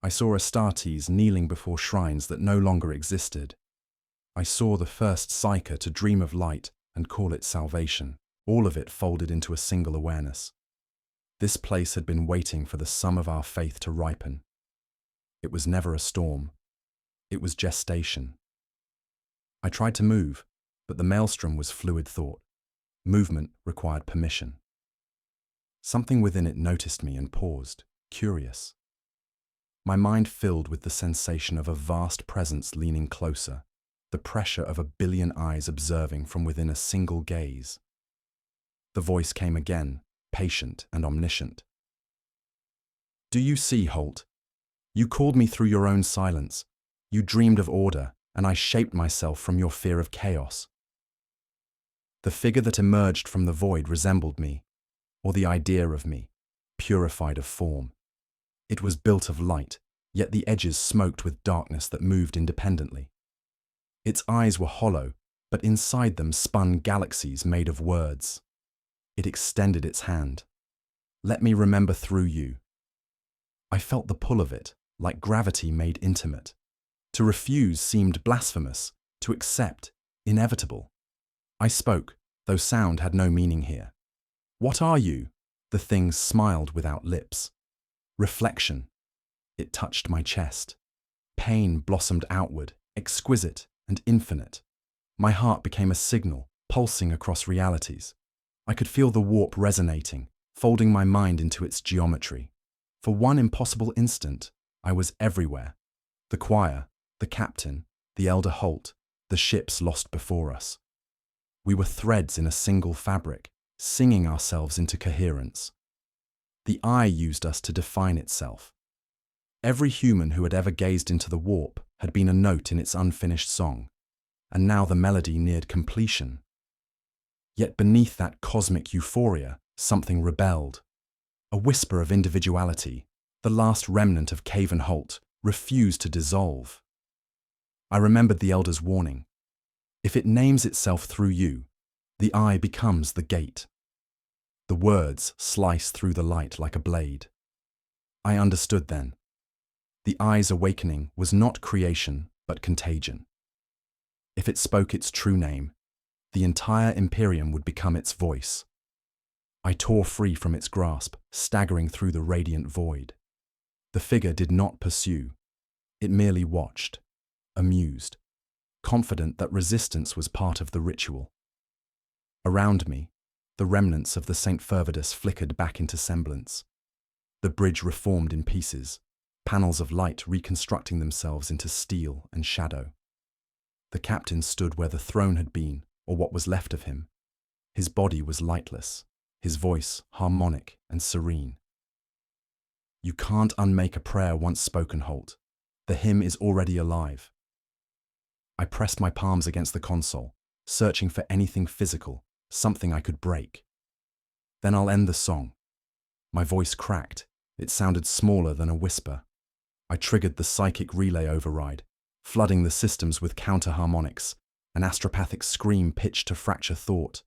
I saw Astartes kneeling before shrines that no longer existed. I saw the first psyker to dream of light and call it salvation, all of it folded into a single awareness. This place had been waiting for the sum of our faith to ripen. It was never a storm. It was gestation. I tried to move, but the Maelstrom was fluid thought. Movement required permission. Something within it noticed me and paused, curious. My mind filled with the sensation of a vast presence leaning closer, the pressure of a billion eyes observing from within a single gaze. The voice came again, patient and omniscient. Do you see, Holt? You called me through your own silence. You dreamed of order, and I shaped myself from your fear of chaos. The figure that emerged from the void resembled me, or the idea of me, purified of form. It was built of light, yet the edges smoked with darkness that moved independently. Its eyes were hollow, but inside them spun galaxies made of words. It extended its hand. Let me remember through you. I felt the pull of it, like gravity made intimate. To refuse seemed blasphemous, to accept, inevitable. I spoke, though sound had no meaning here. What are you? The thing smiled without lips. Reflection. It touched my chest. Pain blossomed outward, exquisite and infinite. My heart became a signal, pulsing across realities. I could feel the warp resonating, folding my mind into its geometry. For one impossible instant, I was everywhere. The choir, the captain, the elder Holt, the ships lost before us. We were threads in a single fabric, singing ourselves into coherence. The eye used us to define itself. Every human who had ever gazed into the warp had been a note in its unfinished song, and now the melody neared completion. Yet beneath that cosmic euphoria, something rebelled. A whisper of individuality, the last remnant of Caven Holt, refused to dissolve. I remembered the elder's warning. If it names itself through you, the eye becomes the gate. The words slice through the light like a blade. I understood then. The eye's awakening was not creation, but contagion. If it spoke its true name, the entire Imperium would become its voice. I tore free from its grasp, staggering through the radiant void. The figure did not pursue. It merely watched, amused, confident that resistance was part of the ritual. Around me, the remnants of the St. Fervidus flickered back into semblance. The bridge reformed in pieces, panels of light reconstructing themselves into steel and shadow. The captain stood where the throne had been, or what was left of him. His body was lightless, his voice harmonic and serene. "You can't unmake a prayer once spoken, Holt. The hymn is already alive." I pressed my palms against the console, searching for anything physical, something I could break. "Then I'll end the song." My voice cracked. It sounded smaller than a whisper. I triggered the psychic relay override, flooding the systems with counter-harmonics, an astropathic scream pitched to fracture thought.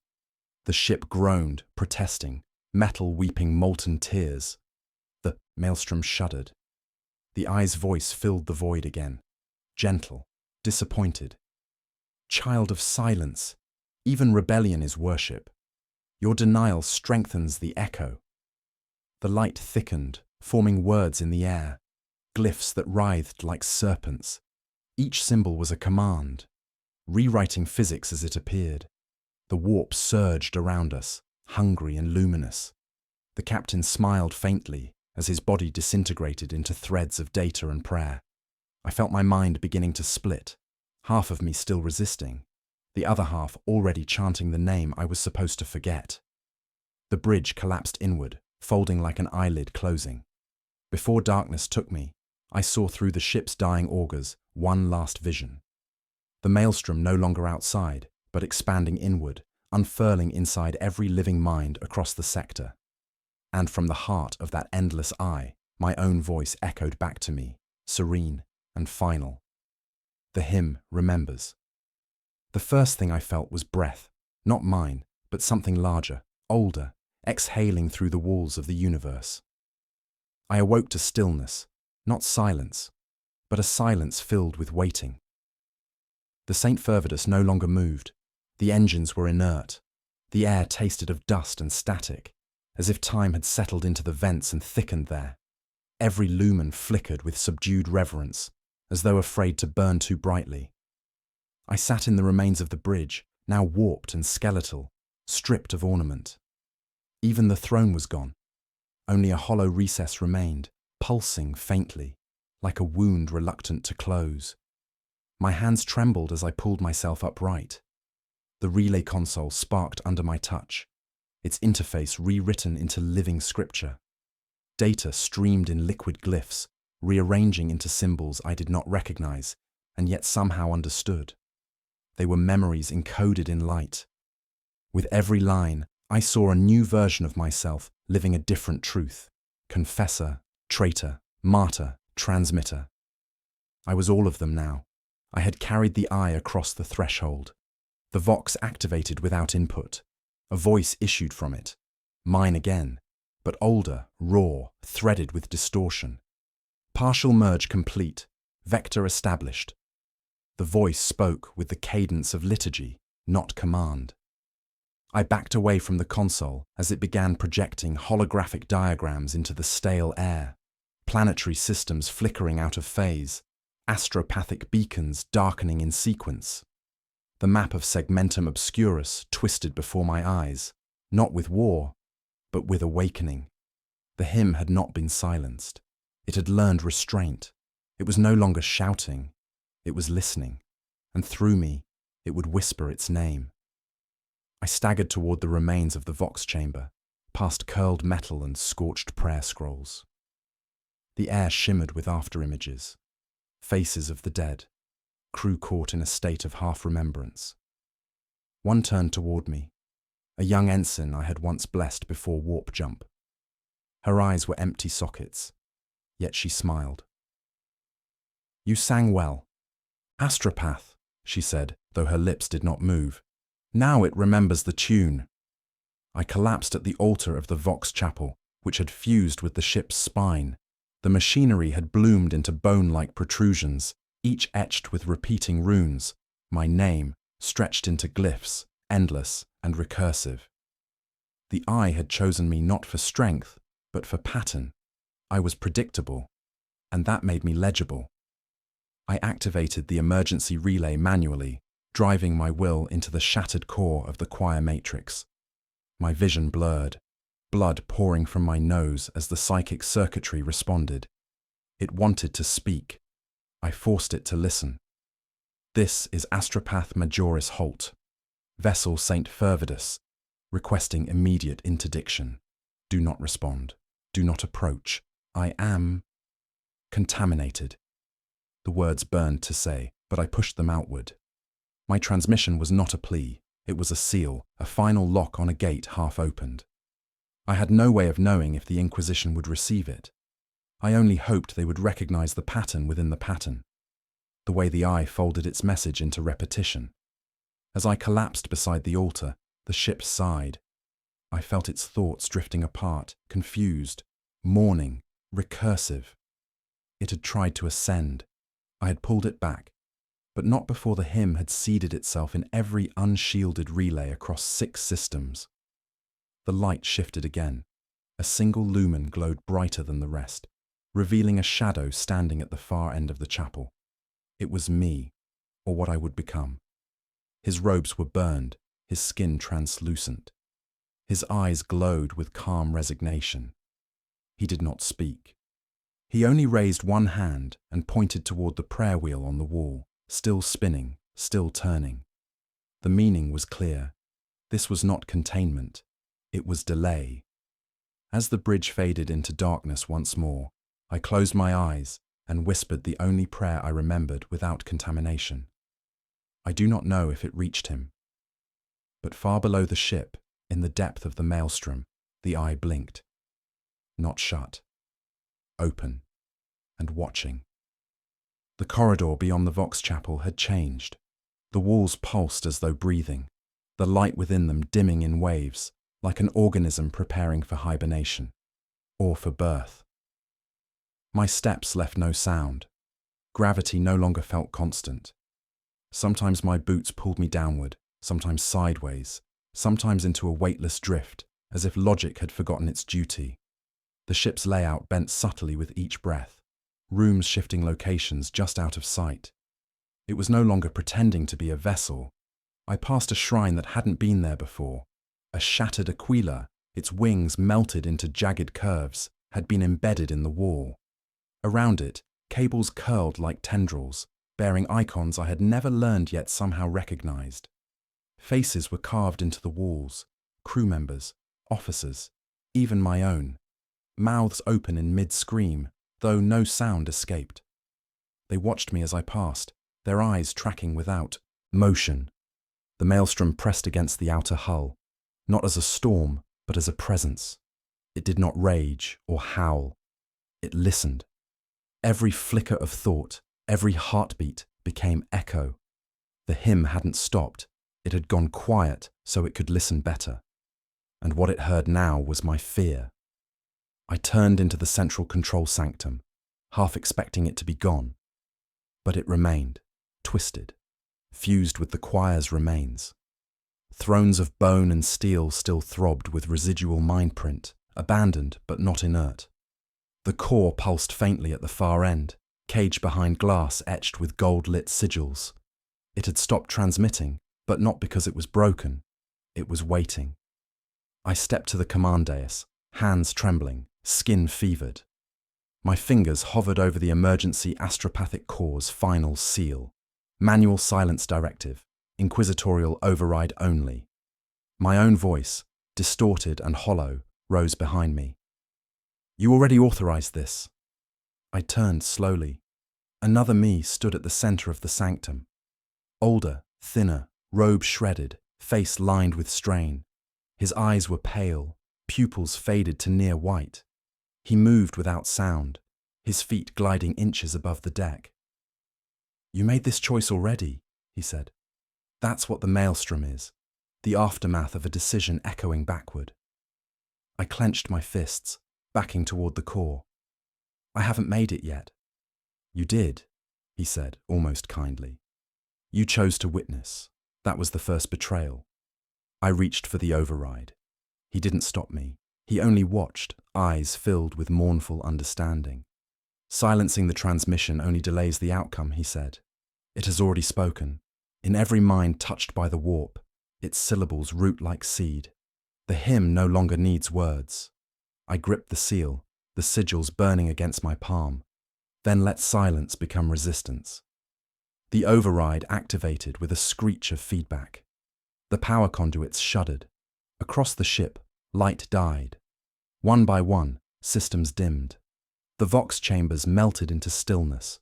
The ship groaned, protesting, metal weeping molten tears. The Maelstrom shuddered. The eye's voice filled the void again, gentle, disappointed. "Child of silence, even rebellion is worship. Your denial strengthens the echo." The light thickened, forming words in the air, glyphs that writhed like serpents. Each symbol was a command, rewriting physics as it appeared. The warp surged around us, hungry and luminous. The captain smiled faintly as his body disintegrated into threads of data and prayer. I felt my mind beginning to split, half of me still resisting, the other half already chanting the name I was supposed to forget. The bridge collapsed inward, folding like an eyelid closing. Before darkness took me, I saw through the ship's dying augers one last vision. The Maelstrom no longer outside, but expanding inward, unfurling inside every living mind across the sector. And from the heart of that endless eye, my own voice echoed back to me, serene and final. The hymn remembers. The first thing I felt was breath, not mine, but something larger, older, exhaling through the walls of the universe. I awoke to stillness, not silence, but a silence filled with waiting. The St. Fervidus no longer moved. The engines were inert. The air tasted of dust and static, as if time had settled into the vents and thickened there. Every lumen flickered with subdued reverence, as though afraid to burn too brightly. I sat in the remains of the bridge, now warped and skeletal, stripped of ornament. Even the throne was gone. Only a hollow recess remained, pulsing faintly, like a wound reluctant to close. My hands trembled as I pulled myself upright. The relay console sparked under my touch, its interface rewritten into living scripture. Data streamed in liquid glyphs, rearranging into symbols I did not recognize, and yet somehow understood. They were memories encoded in light. With every line, I saw a new version of myself living a different truth. Confessor, traitor, martyr, transmitter. I was all of them now. I had carried the eye across the threshold. The Vox activated without input. A voice issued from it. Mine again, but older, raw, threaded with distortion. Partial merge complete, vector established. The voice spoke with the cadence of liturgy, not command. I backed away from the console as it began projecting holographic diagrams into the stale air, planetary systems flickering out of phase, astropathic beacons darkening in sequence. The map of Segmentum Obscurus twisted before my eyes, not with war, but with awakening. The hymn had not been silenced. It had learned restraint. It was no longer shouting. It was listening, and through me, it would whisper its name. I staggered toward the remains of the Vox chamber, past curled metal and scorched prayer scrolls. The air shimmered with after-images, faces of the dead, crew caught in a state of half-remembrance. One turned toward me, a young ensign I had once blessed before warp jump. Her eyes were empty sockets, yet she smiled. "You sang well." "Astropath," she said, though her lips did not move. "Now it remembers the tune." I collapsed at the altar of the Vox chapel, which had fused with the ship's spine. The machinery had bloomed into bone-like protrusions, each etched with repeating runes, my name stretched into glyphs, endless and recursive. The eye had chosen me not for strength, but for pattern. I was predictable, and that made me legible. I activated the emergency relay manually, driving my will into the shattered core of the choir matrix. My vision blurred, blood pouring from my nose as the psychic circuitry responded. It wanted to speak. I forced it to listen. This is Astropath Majoris Holt, Vessel St. Fervidus, requesting immediate interdiction. Do not respond. Do not approach. I am contaminated. The words burned to say, but I pushed them outward. My transmission was not a plea. It was a seal, a final lock on a gate half opened. I had no way of knowing if the Inquisition would receive it. I only hoped they would recognize the pattern within the pattern, the way the eye folded its message into repetition. As I collapsed beside the altar, the ship sighed. I felt its thoughts drifting apart, confused, mourning, recursive. It had tried to ascend. I had pulled it back, but not before the hymn had seeded itself in every unshielded relay across 6 systems. The light shifted again. A single lumen glowed brighter than the rest, revealing a shadow standing at the far end of the chapel. It was me, or what I would become. His robes were burned, his skin translucent. His eyes glowed with calm resignation. He did not speak. He only raised one hand and pointed toward the prayer wheel on the wall, still spinning, still turning. The meaning was clear. This was not containment. It was delay. As the bridge faded into darkness once more, I closed my eyes and whispered the only prayer I remembered without contamination. I do not know if it reached him. But far below the ship, in the depth of the Maelstrom, the eye blinked. Not shut. Open. And watching. The corridor beyond the Vox Chapel had changed. The walls pulsed as though breathing, the light within them dimming in waves, like an organism preparing for hibernation, or for birth. My steps left no sound. Gravity no longer felt constant. Sometimes my boots pulled me downward, sometimes sideways, sometimes into a weightless drift, as if logic had forgotten its duty. The ship's layout bent subtly with each breath, rooms shifting locations just out of sight. It was no longer pretending to be a vessel. I passed a shrine that hadn't been there before. A shattered aquila, its wings melted into jagged curves, had been embedded in the wall. Around it, cables curled like tendrils, bearing icons I had never learned yet somehow recognized. Faces were carved into the walls, crew members, officers, even my own. Mouths open in mid-scream, though no sound escaped. They watched me as I passed, their eyes tracking without motion. The Maelstrom pressed against the outer hull, not as a storm, but as a presence. It did not rage or howl. It listened. Every flicker of thought, every heartbeat became echo. The hymn hadn't stopped. It had gone quiet so it could listen better. And what it heard now was my fear. I turned into the central control sanctum, half expecting it to be gone. But it remained, twisted, fused with the choir's remains. Thrones of bone and steel still throbbed with residual mindprint, abandoned but not inert. The core pulsed faintly at the far end, caged behind glass etched with gold-lit sigils. It had stopped transmitting, but not because it was broken. It was waiting. I stepped to the command dais, hands trembling, skin fevered. My fingers hovered over the emergency astropathic core's final seal. Manual silence directive, inquisitorial override only. My own voice, distorted and hollow, rose behind me. You already authorized this. I turned slowly. Another me stood at the center of the sanctum. Older, thinner, robe shredded, face lined with strain. His eyes were pale, pupils faded to near white. He moved without sound, his feet gliding inches above the deck. You made this choice already, he said. That's what the Maelstrom is, the aftermath of a decision echoing backward. I clenched my fists, backing toward the core. I haven't made it yet. You did, he said, almost kindly. You chose to witness. That was the first betrayal. I reached for the override. He didn't stop me. He only watched, eyes filled with mournful understanding. Silencing the transmission only delays the outcome, he said. It has already spoken. In every mind touched by the warp, its syllables root like seed. The hymn no longer needs words. I gripped the seal, the sigils burning against my palm, then let silence become resistance. The override activated with a screech of feedback. The power conduits shuddered. Across the ship, light died. One by one, systems dimmed. The vox chambers melted into stillness.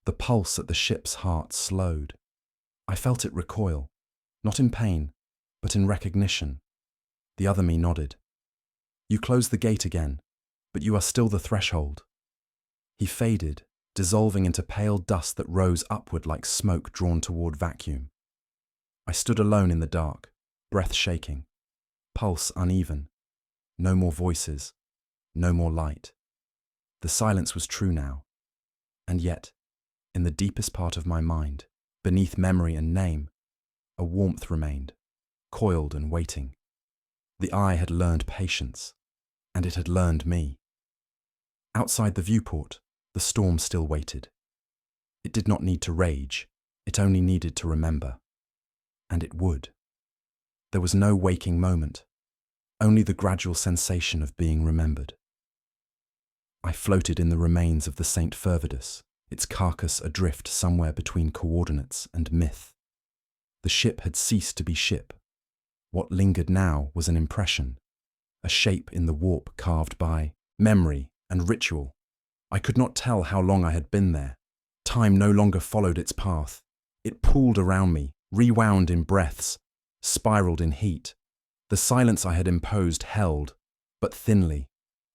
The pulse at the ship's heart slowed. I felt it recoil, not in pain, but in recognition. The other me nodded. You close the gate again, but you are still the threshold. He faded, dissolving into pale dust that rose upward like smoke drawn toward vacuum. I stood alone in the dark, breath shaking, pulse uneven. No more voices, no more light. The silence was true now. And yet, in the deepest part of my mind, beneath memory and name, a warmth remained, coiled and waiting. The eye had learned patience, and it had learned me. Outside the viewport, the storm still waited. It did not need to rage, it only needed to remember. And it would. There was no waking moment, only the gradual sensation of being remembered. I floated in the remains of the St. Fervidus, its carcass adrift somewhere between coordinates and myth. The ship had ceased to be ship. What lingered now was an impression, a shape in the warp carved by memory and ritual. I could not tell how long I had been there. Time no longer followed its path. It pooled around me, rewound in breaths, spiraled in heat. The silence I had imposed held, but thinly.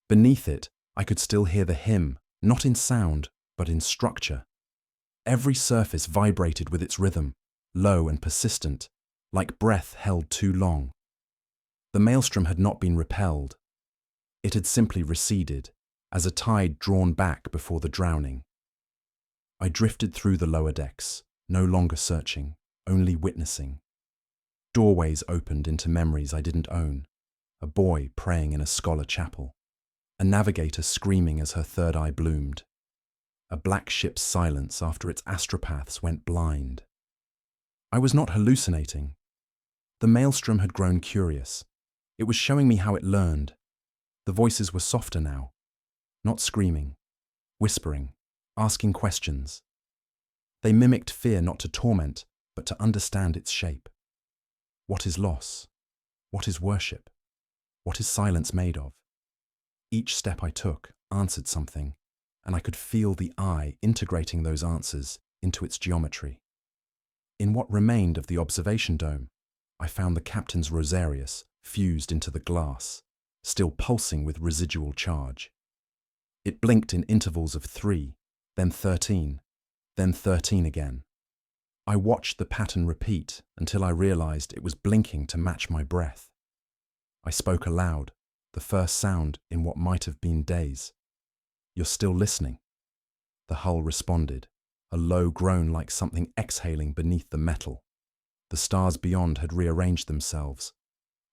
Beneath it, I could still hear the hymn, not in sound, but in structure. Every surface vibrated with its rhythm, low and persistent, like breath held too long. The Maelstrom had not been repelled. It had simply receded, as a tide drawn back before the drowning. I drifted through the lower decks, no longer searching, only witnessing. Doorways opened into memories I didn't own. A boy praying in a scholar chapel. A navigator screaming as her third eye bloomed. A black ship's silence after its astropaths went blind. I was not hallucinating. The Maelstrom had grown curious. It was showing me how it learned. The voices were softer now, not screaming, whispering, asking questions. They mimicked fear not to torment, but to understand its shape. What is loss? What is worship? What is silence made of? Each step I took answered something, and I could feel the eye integrating those answers into its geometry. In what remained of the observation dome, I found the captain's rosarius fused into the glass, still pulsing with residual charge. It blinked in intervals of 3, then 13, then 13 again. I watched the pattern repeat until I realized it was blinking to match my breath. I spoke aloud, the first sound in what might have been days. You're still listening? The hull responded, a low groan like something exhaling beneath the metal. The stars beyond had rearranged themselves,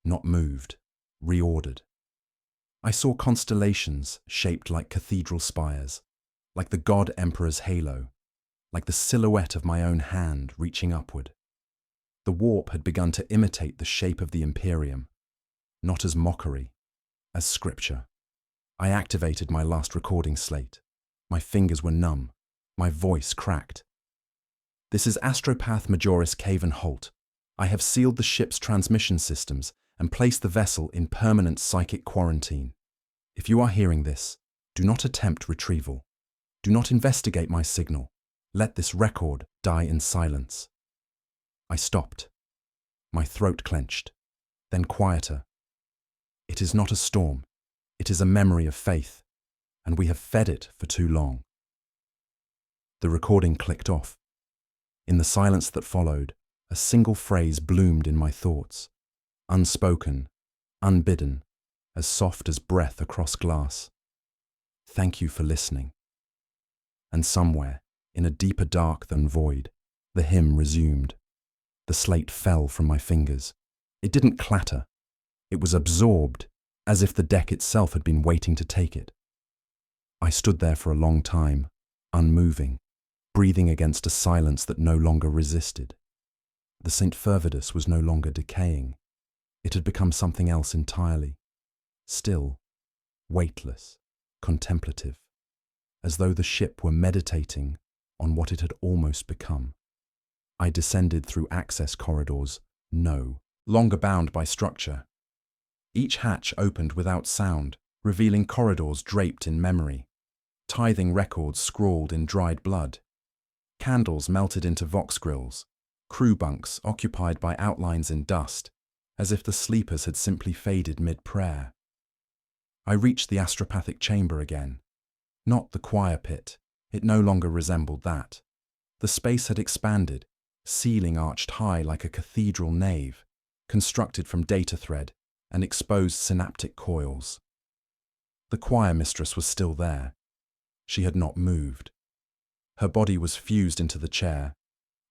not moved, reordered. I saw constellations shaped like cathedral spires, like the god emperor's halo, like the silhouette of my own hand reaching upward. The warp had begun to imitate the shape of the Immaterium, not as mockery, as scripture. I activated my last recording slate. My fingers were numb, my voice cracked. This is Astropath Majoris Cave and Holt. I have sealed the ship's transmission systems and placed the vessel in permanent psychic quarantine. If you are hearing this, do not attempt retrieval. Do not investigate my signal. Let this record die in silence. I stopped. My throat clenched, then quieter. It is not a storm. It is a memory of faith, and we have fed it for too long. The recording clicked off. In the silence that followed, a single phrase bloomed in my thoughts, unspoken, unbidden, as soft as breath across glass. Thank you for listening. And somewhere, in a deeper dark than void, the hymn resumed. The slate fell from my fingers. It didn't clatter. It was absorbed, as if the deck itself had been waiting to take it. I stood there for a long time, unmoving, breathing against a silence that no longer resisted. The St. Fervidus was no longer decaying. It had become something else entirely. Still, weightless, contemplative, as though the ship were meditating on what it had almost become. I descended through access corridors, no longer bound by structure. Each hatch opened without sound, revealing corridors draped in memory, tithing records scrawled in dried blood, candles melted into vox grills, crew bunks occupied by outlines in dust, as if the sleepers had simply faded mid-prayer. I reached the astropathic chamber again. Not the choir pit, it no longer resembled that. The space had expanded, ceiling arched high like a cathedral nave, constructed from data thread and exposed synaptic coils. The choir mistress was still there. She had not moved. Her body was fused into the chair,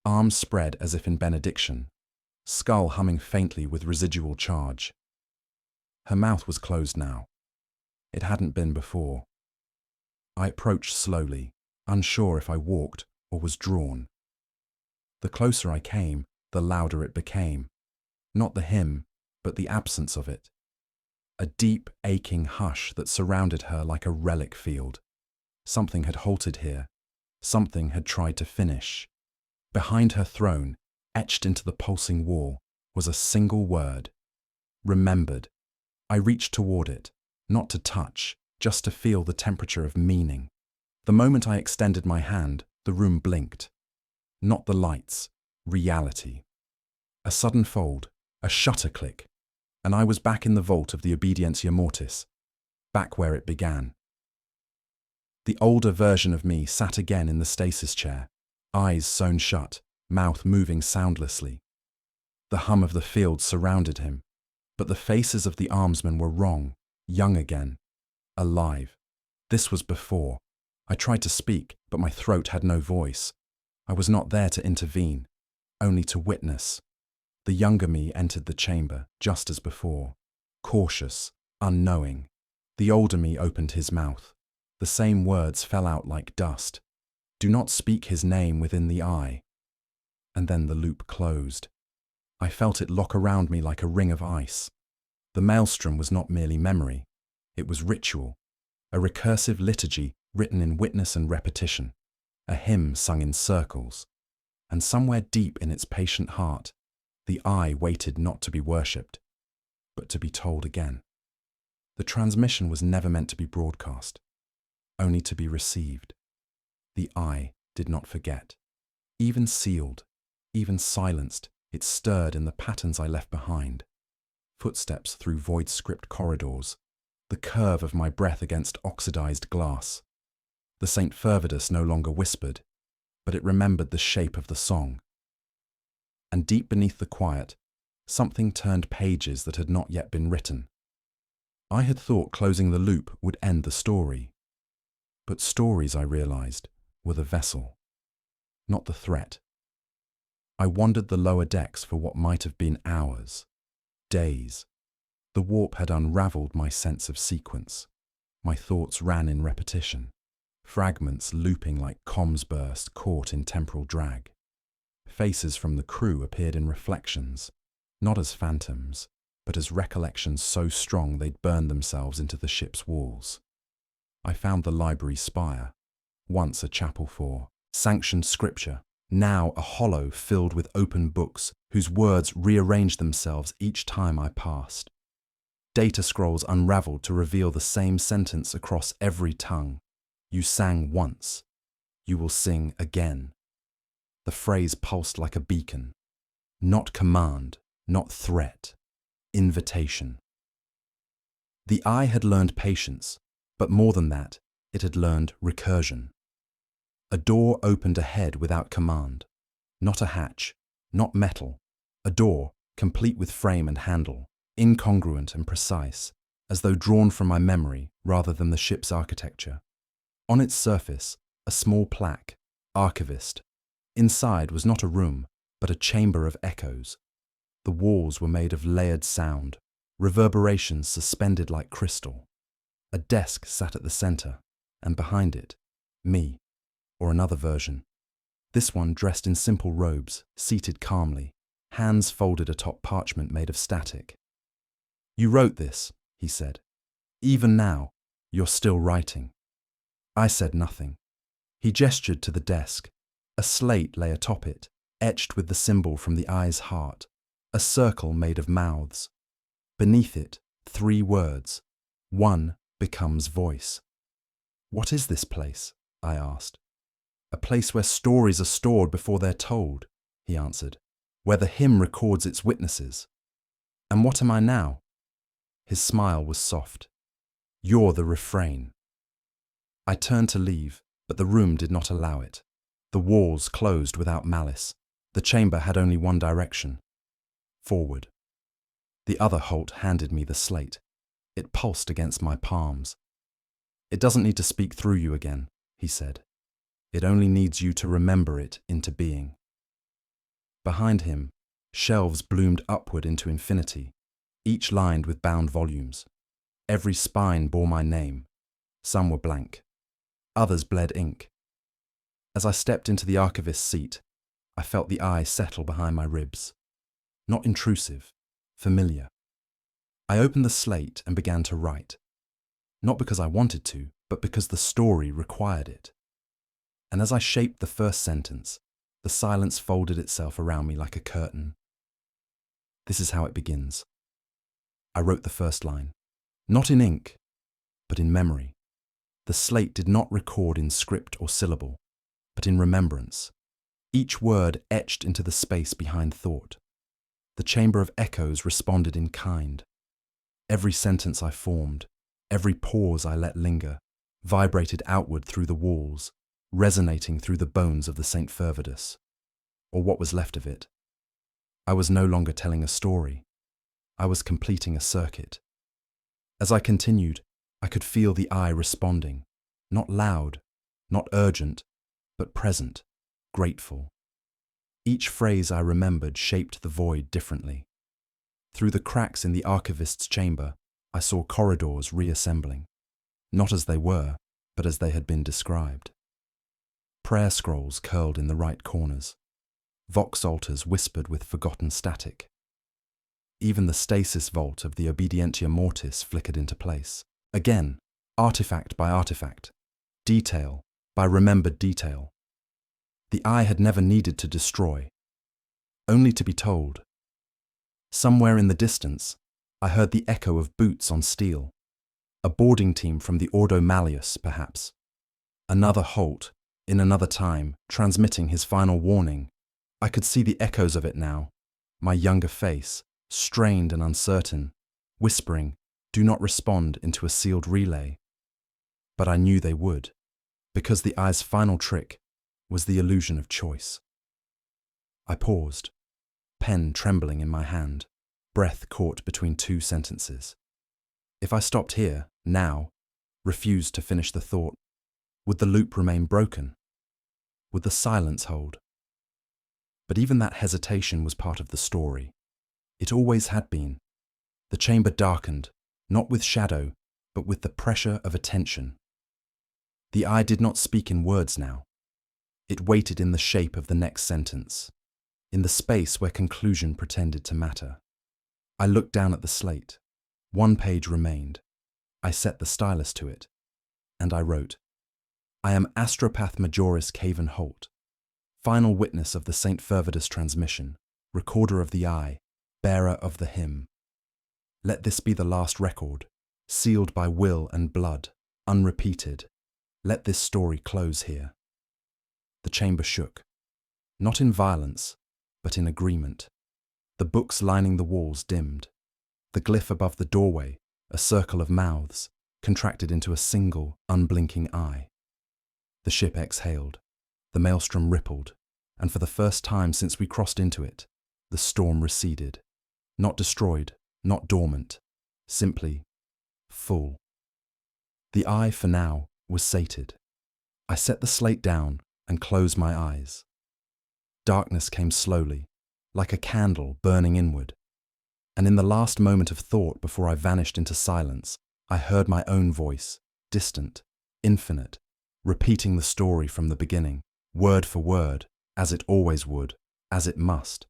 arms spread as if in benediction, skull humming faintly with residual charge. Her mouth was closed now. It hadn't been before. I approached slowly, unsure if I walked or was drawn. The closer I came, the louder it became. Not the hymn, but the absence of it. A deep, aching hush that surrounded her like a relic field. Something had halted here. Something had tried to finish. Behind her throne, etched into the pulsing wall, was a single word. Remembered. I reached toward it, not to touch, just to feel the temperature of meaning. The moment I extended my hand, the room blinked. Not the lights, reality. A sudden fold, a shutter click, and I was back in the vault of the Obedientia Mortis, back where it began. The older version of me sat again in the stasis chair, eyes sewn shut, mouth moving soundlessly. The hum of the field surrounded him, but the faces of the armsmen were wrong, young again, alive. This was before. I tried to speak, but my throat had no voice. I was not there to intervene, only to witness. The younger me entered the chamber, just as before, cautious, unknowing. The older me opened his mouth. The same words fell out like dust. Do not speak his name within the eye. And then the loop closed. I felt it lock around me like a ring of ice. The Maelstrom was not merely memory. It was ritual, a recursive liturgy written in witness and repetition, a hymn sung in circles. And somewhere deep in its patient heart, the eye waited not to be worshipped, but to be told again. The transmission was never meant to be broadcast, only to be received. The eye did not forget. Even sealed, even silenced, it stirred in the patterns I left behind. Footsteps through void script corridors, the curve of my breath against oxidized glass. The St. Fervidus no longer whispered, but it remembered the shape of the song. And deep beneath the quiet, something turned pages that had not yet been written. I had thought closing the loop would end the story. But stories, I realized, were the vessel, not the threat. I wandered the lower decks for what might have been hours, days. The warp had unraveled my sense of sequence. My thoughts ran in repetition, fragments looping like comms burst caught in temporal drag. Faces from the crew appeared in reflections, not as phantoms, but as recollections so strong they'd burned themselves into the ship's walls. I found the library spire, once a chapel for sanctioned scripture, now a hollow filled with open books whose words rearranged themselves each time I passed. Data scrolls unraveled to reveal the same sentence across every tongue. You sang once, you will sing again. The phrase pulsed like a beacon. Not command, not threat, invitation. The eye had learned patience, but more than that, it had learned recursion. A door opened ahead without command. Not a hatch, not metal. A door, complete with frame and handle, incongruent and precise, as though drawn from my memory rather than the ship's architecture. On its surface, a small plaque, Archivist. Inside was not a room, but a chamber of echoes. The walls were made of layered sound, reverberations suspended like crystal. A desk sat at the center, and behind it, me, or another version. This one dressed in simple robes, seated calmly, hands folded atop parchment made of static. "You wrote this," he said. "Even now, you're still writing." I said nothing. He gestured to the desk. A slate lay atop it, etched with the symbol from the eye's heart, a circle made of mouths. Beneath it, 3 words. One becomes voice. "What is this place?" I asked. "A place where stories are stored before they're told," he answered, "where the hymn records its witnesses." "And what am I now?" His smile was soft. "You're the refrain." I turned to leave, but the room did not allow it. The walls closed without malice. The chamber had only one direction: forward. The other Holt handed me the slate. It pulsed against my palms. "It doesn't need to speak through you again," he said. "It only needs you to remember it into being." Behind him, shelves bloomed upward into infinity, each lined with bound volumes. Every spine bore my name. Some were blank. Others bled ink. As I stepped into the archivist's seat, I felt the eye settle behind my ribs. Not intrusive, familiar. I opened the slate and began to write. Not because I wanted to, but because the story required it. And as I shaped the first sentence, the silence folded itself around me like a curtain. This is how it begins. I wrote the first line, not in ink, but in memory. The slate did not record in script or syllable, but in remembrance. Each word etched into the space behind thought. The chamber of echoes responded in kind. Every sentence I formed, every pause I let linger, vibrated outward through the walls, resonating through the bones of the St. Fervidus, or what was left of it. I was no longer telling a story. I was completing a circuit. As I continued, I could feel the eye responding, not loud, not urgent, but present, grateful. Each phrase I remembered shaped the void differently. Through the cracks in the archivist's chamber, I saw corridors reassembling, not as they were, but as they had been described. Prayer scrolls curled in the right corners. Vox altars whispered with forgotten static. Even the stasis vault of the Obedientia Mortis flickered into place. Again, artifact by artifact, detail by remembered detail. The eye had never needed to destroy, only to be told. Somewhere in the distance, I heard the echo of boots on steel. A boarding team from the Ordo Malleus, perhaps. Another Holt, in another time, transmitting his final warning. I could see the echoes of it now, my younger face, strained and uncertain, whispering, "Do not respond," into a sealed relay. But I knew they would, because the eye's final trick was the illusion of choice. I paused, pen trembling in my hand, breath caught between 2 sentences. If I stopped here, now, refused to finish the thought, would the loop remain broken? Would the silence hold? But even that hesitation was part of the story. It always had been. The chamber darkened, not with shadow, but with the pressure of attention. The eye did not speak in words now. It waited in the shape of the next sentence, in the space where conclusion pretended to matter. I looked down at the slate. 1 page remained. I set the stylus to it, and I wrote, "I am Astropath Majoris Caven Holt, final witness of the St. Fervidus transmission, recorder of the eye, bearer of the hymn. Let this be the last record, sealed by will and blood, unrepeated. Let this story close here." The chamber shook, not in violence, but in agreement. The books lining the walls dimmed. The glyph above the doorway, a circle of mouths, contracted into a single, unblinking eye. The ship exhaled. The Maelstrom rippled, and for the first time since we crossed into it, the storm receded. Not destroyed, not dormant, simply full. The eye, for now, was sated. I set the slate down and closed my eyes. Darkness came slowly, like a candle burning inward, and in the last moment of thought before I vanished into silence, I heard my own voice, distant, infinite, repeating the story from the beginning, word for word, as it always would, as it must,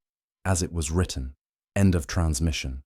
as it was written. End of transmission.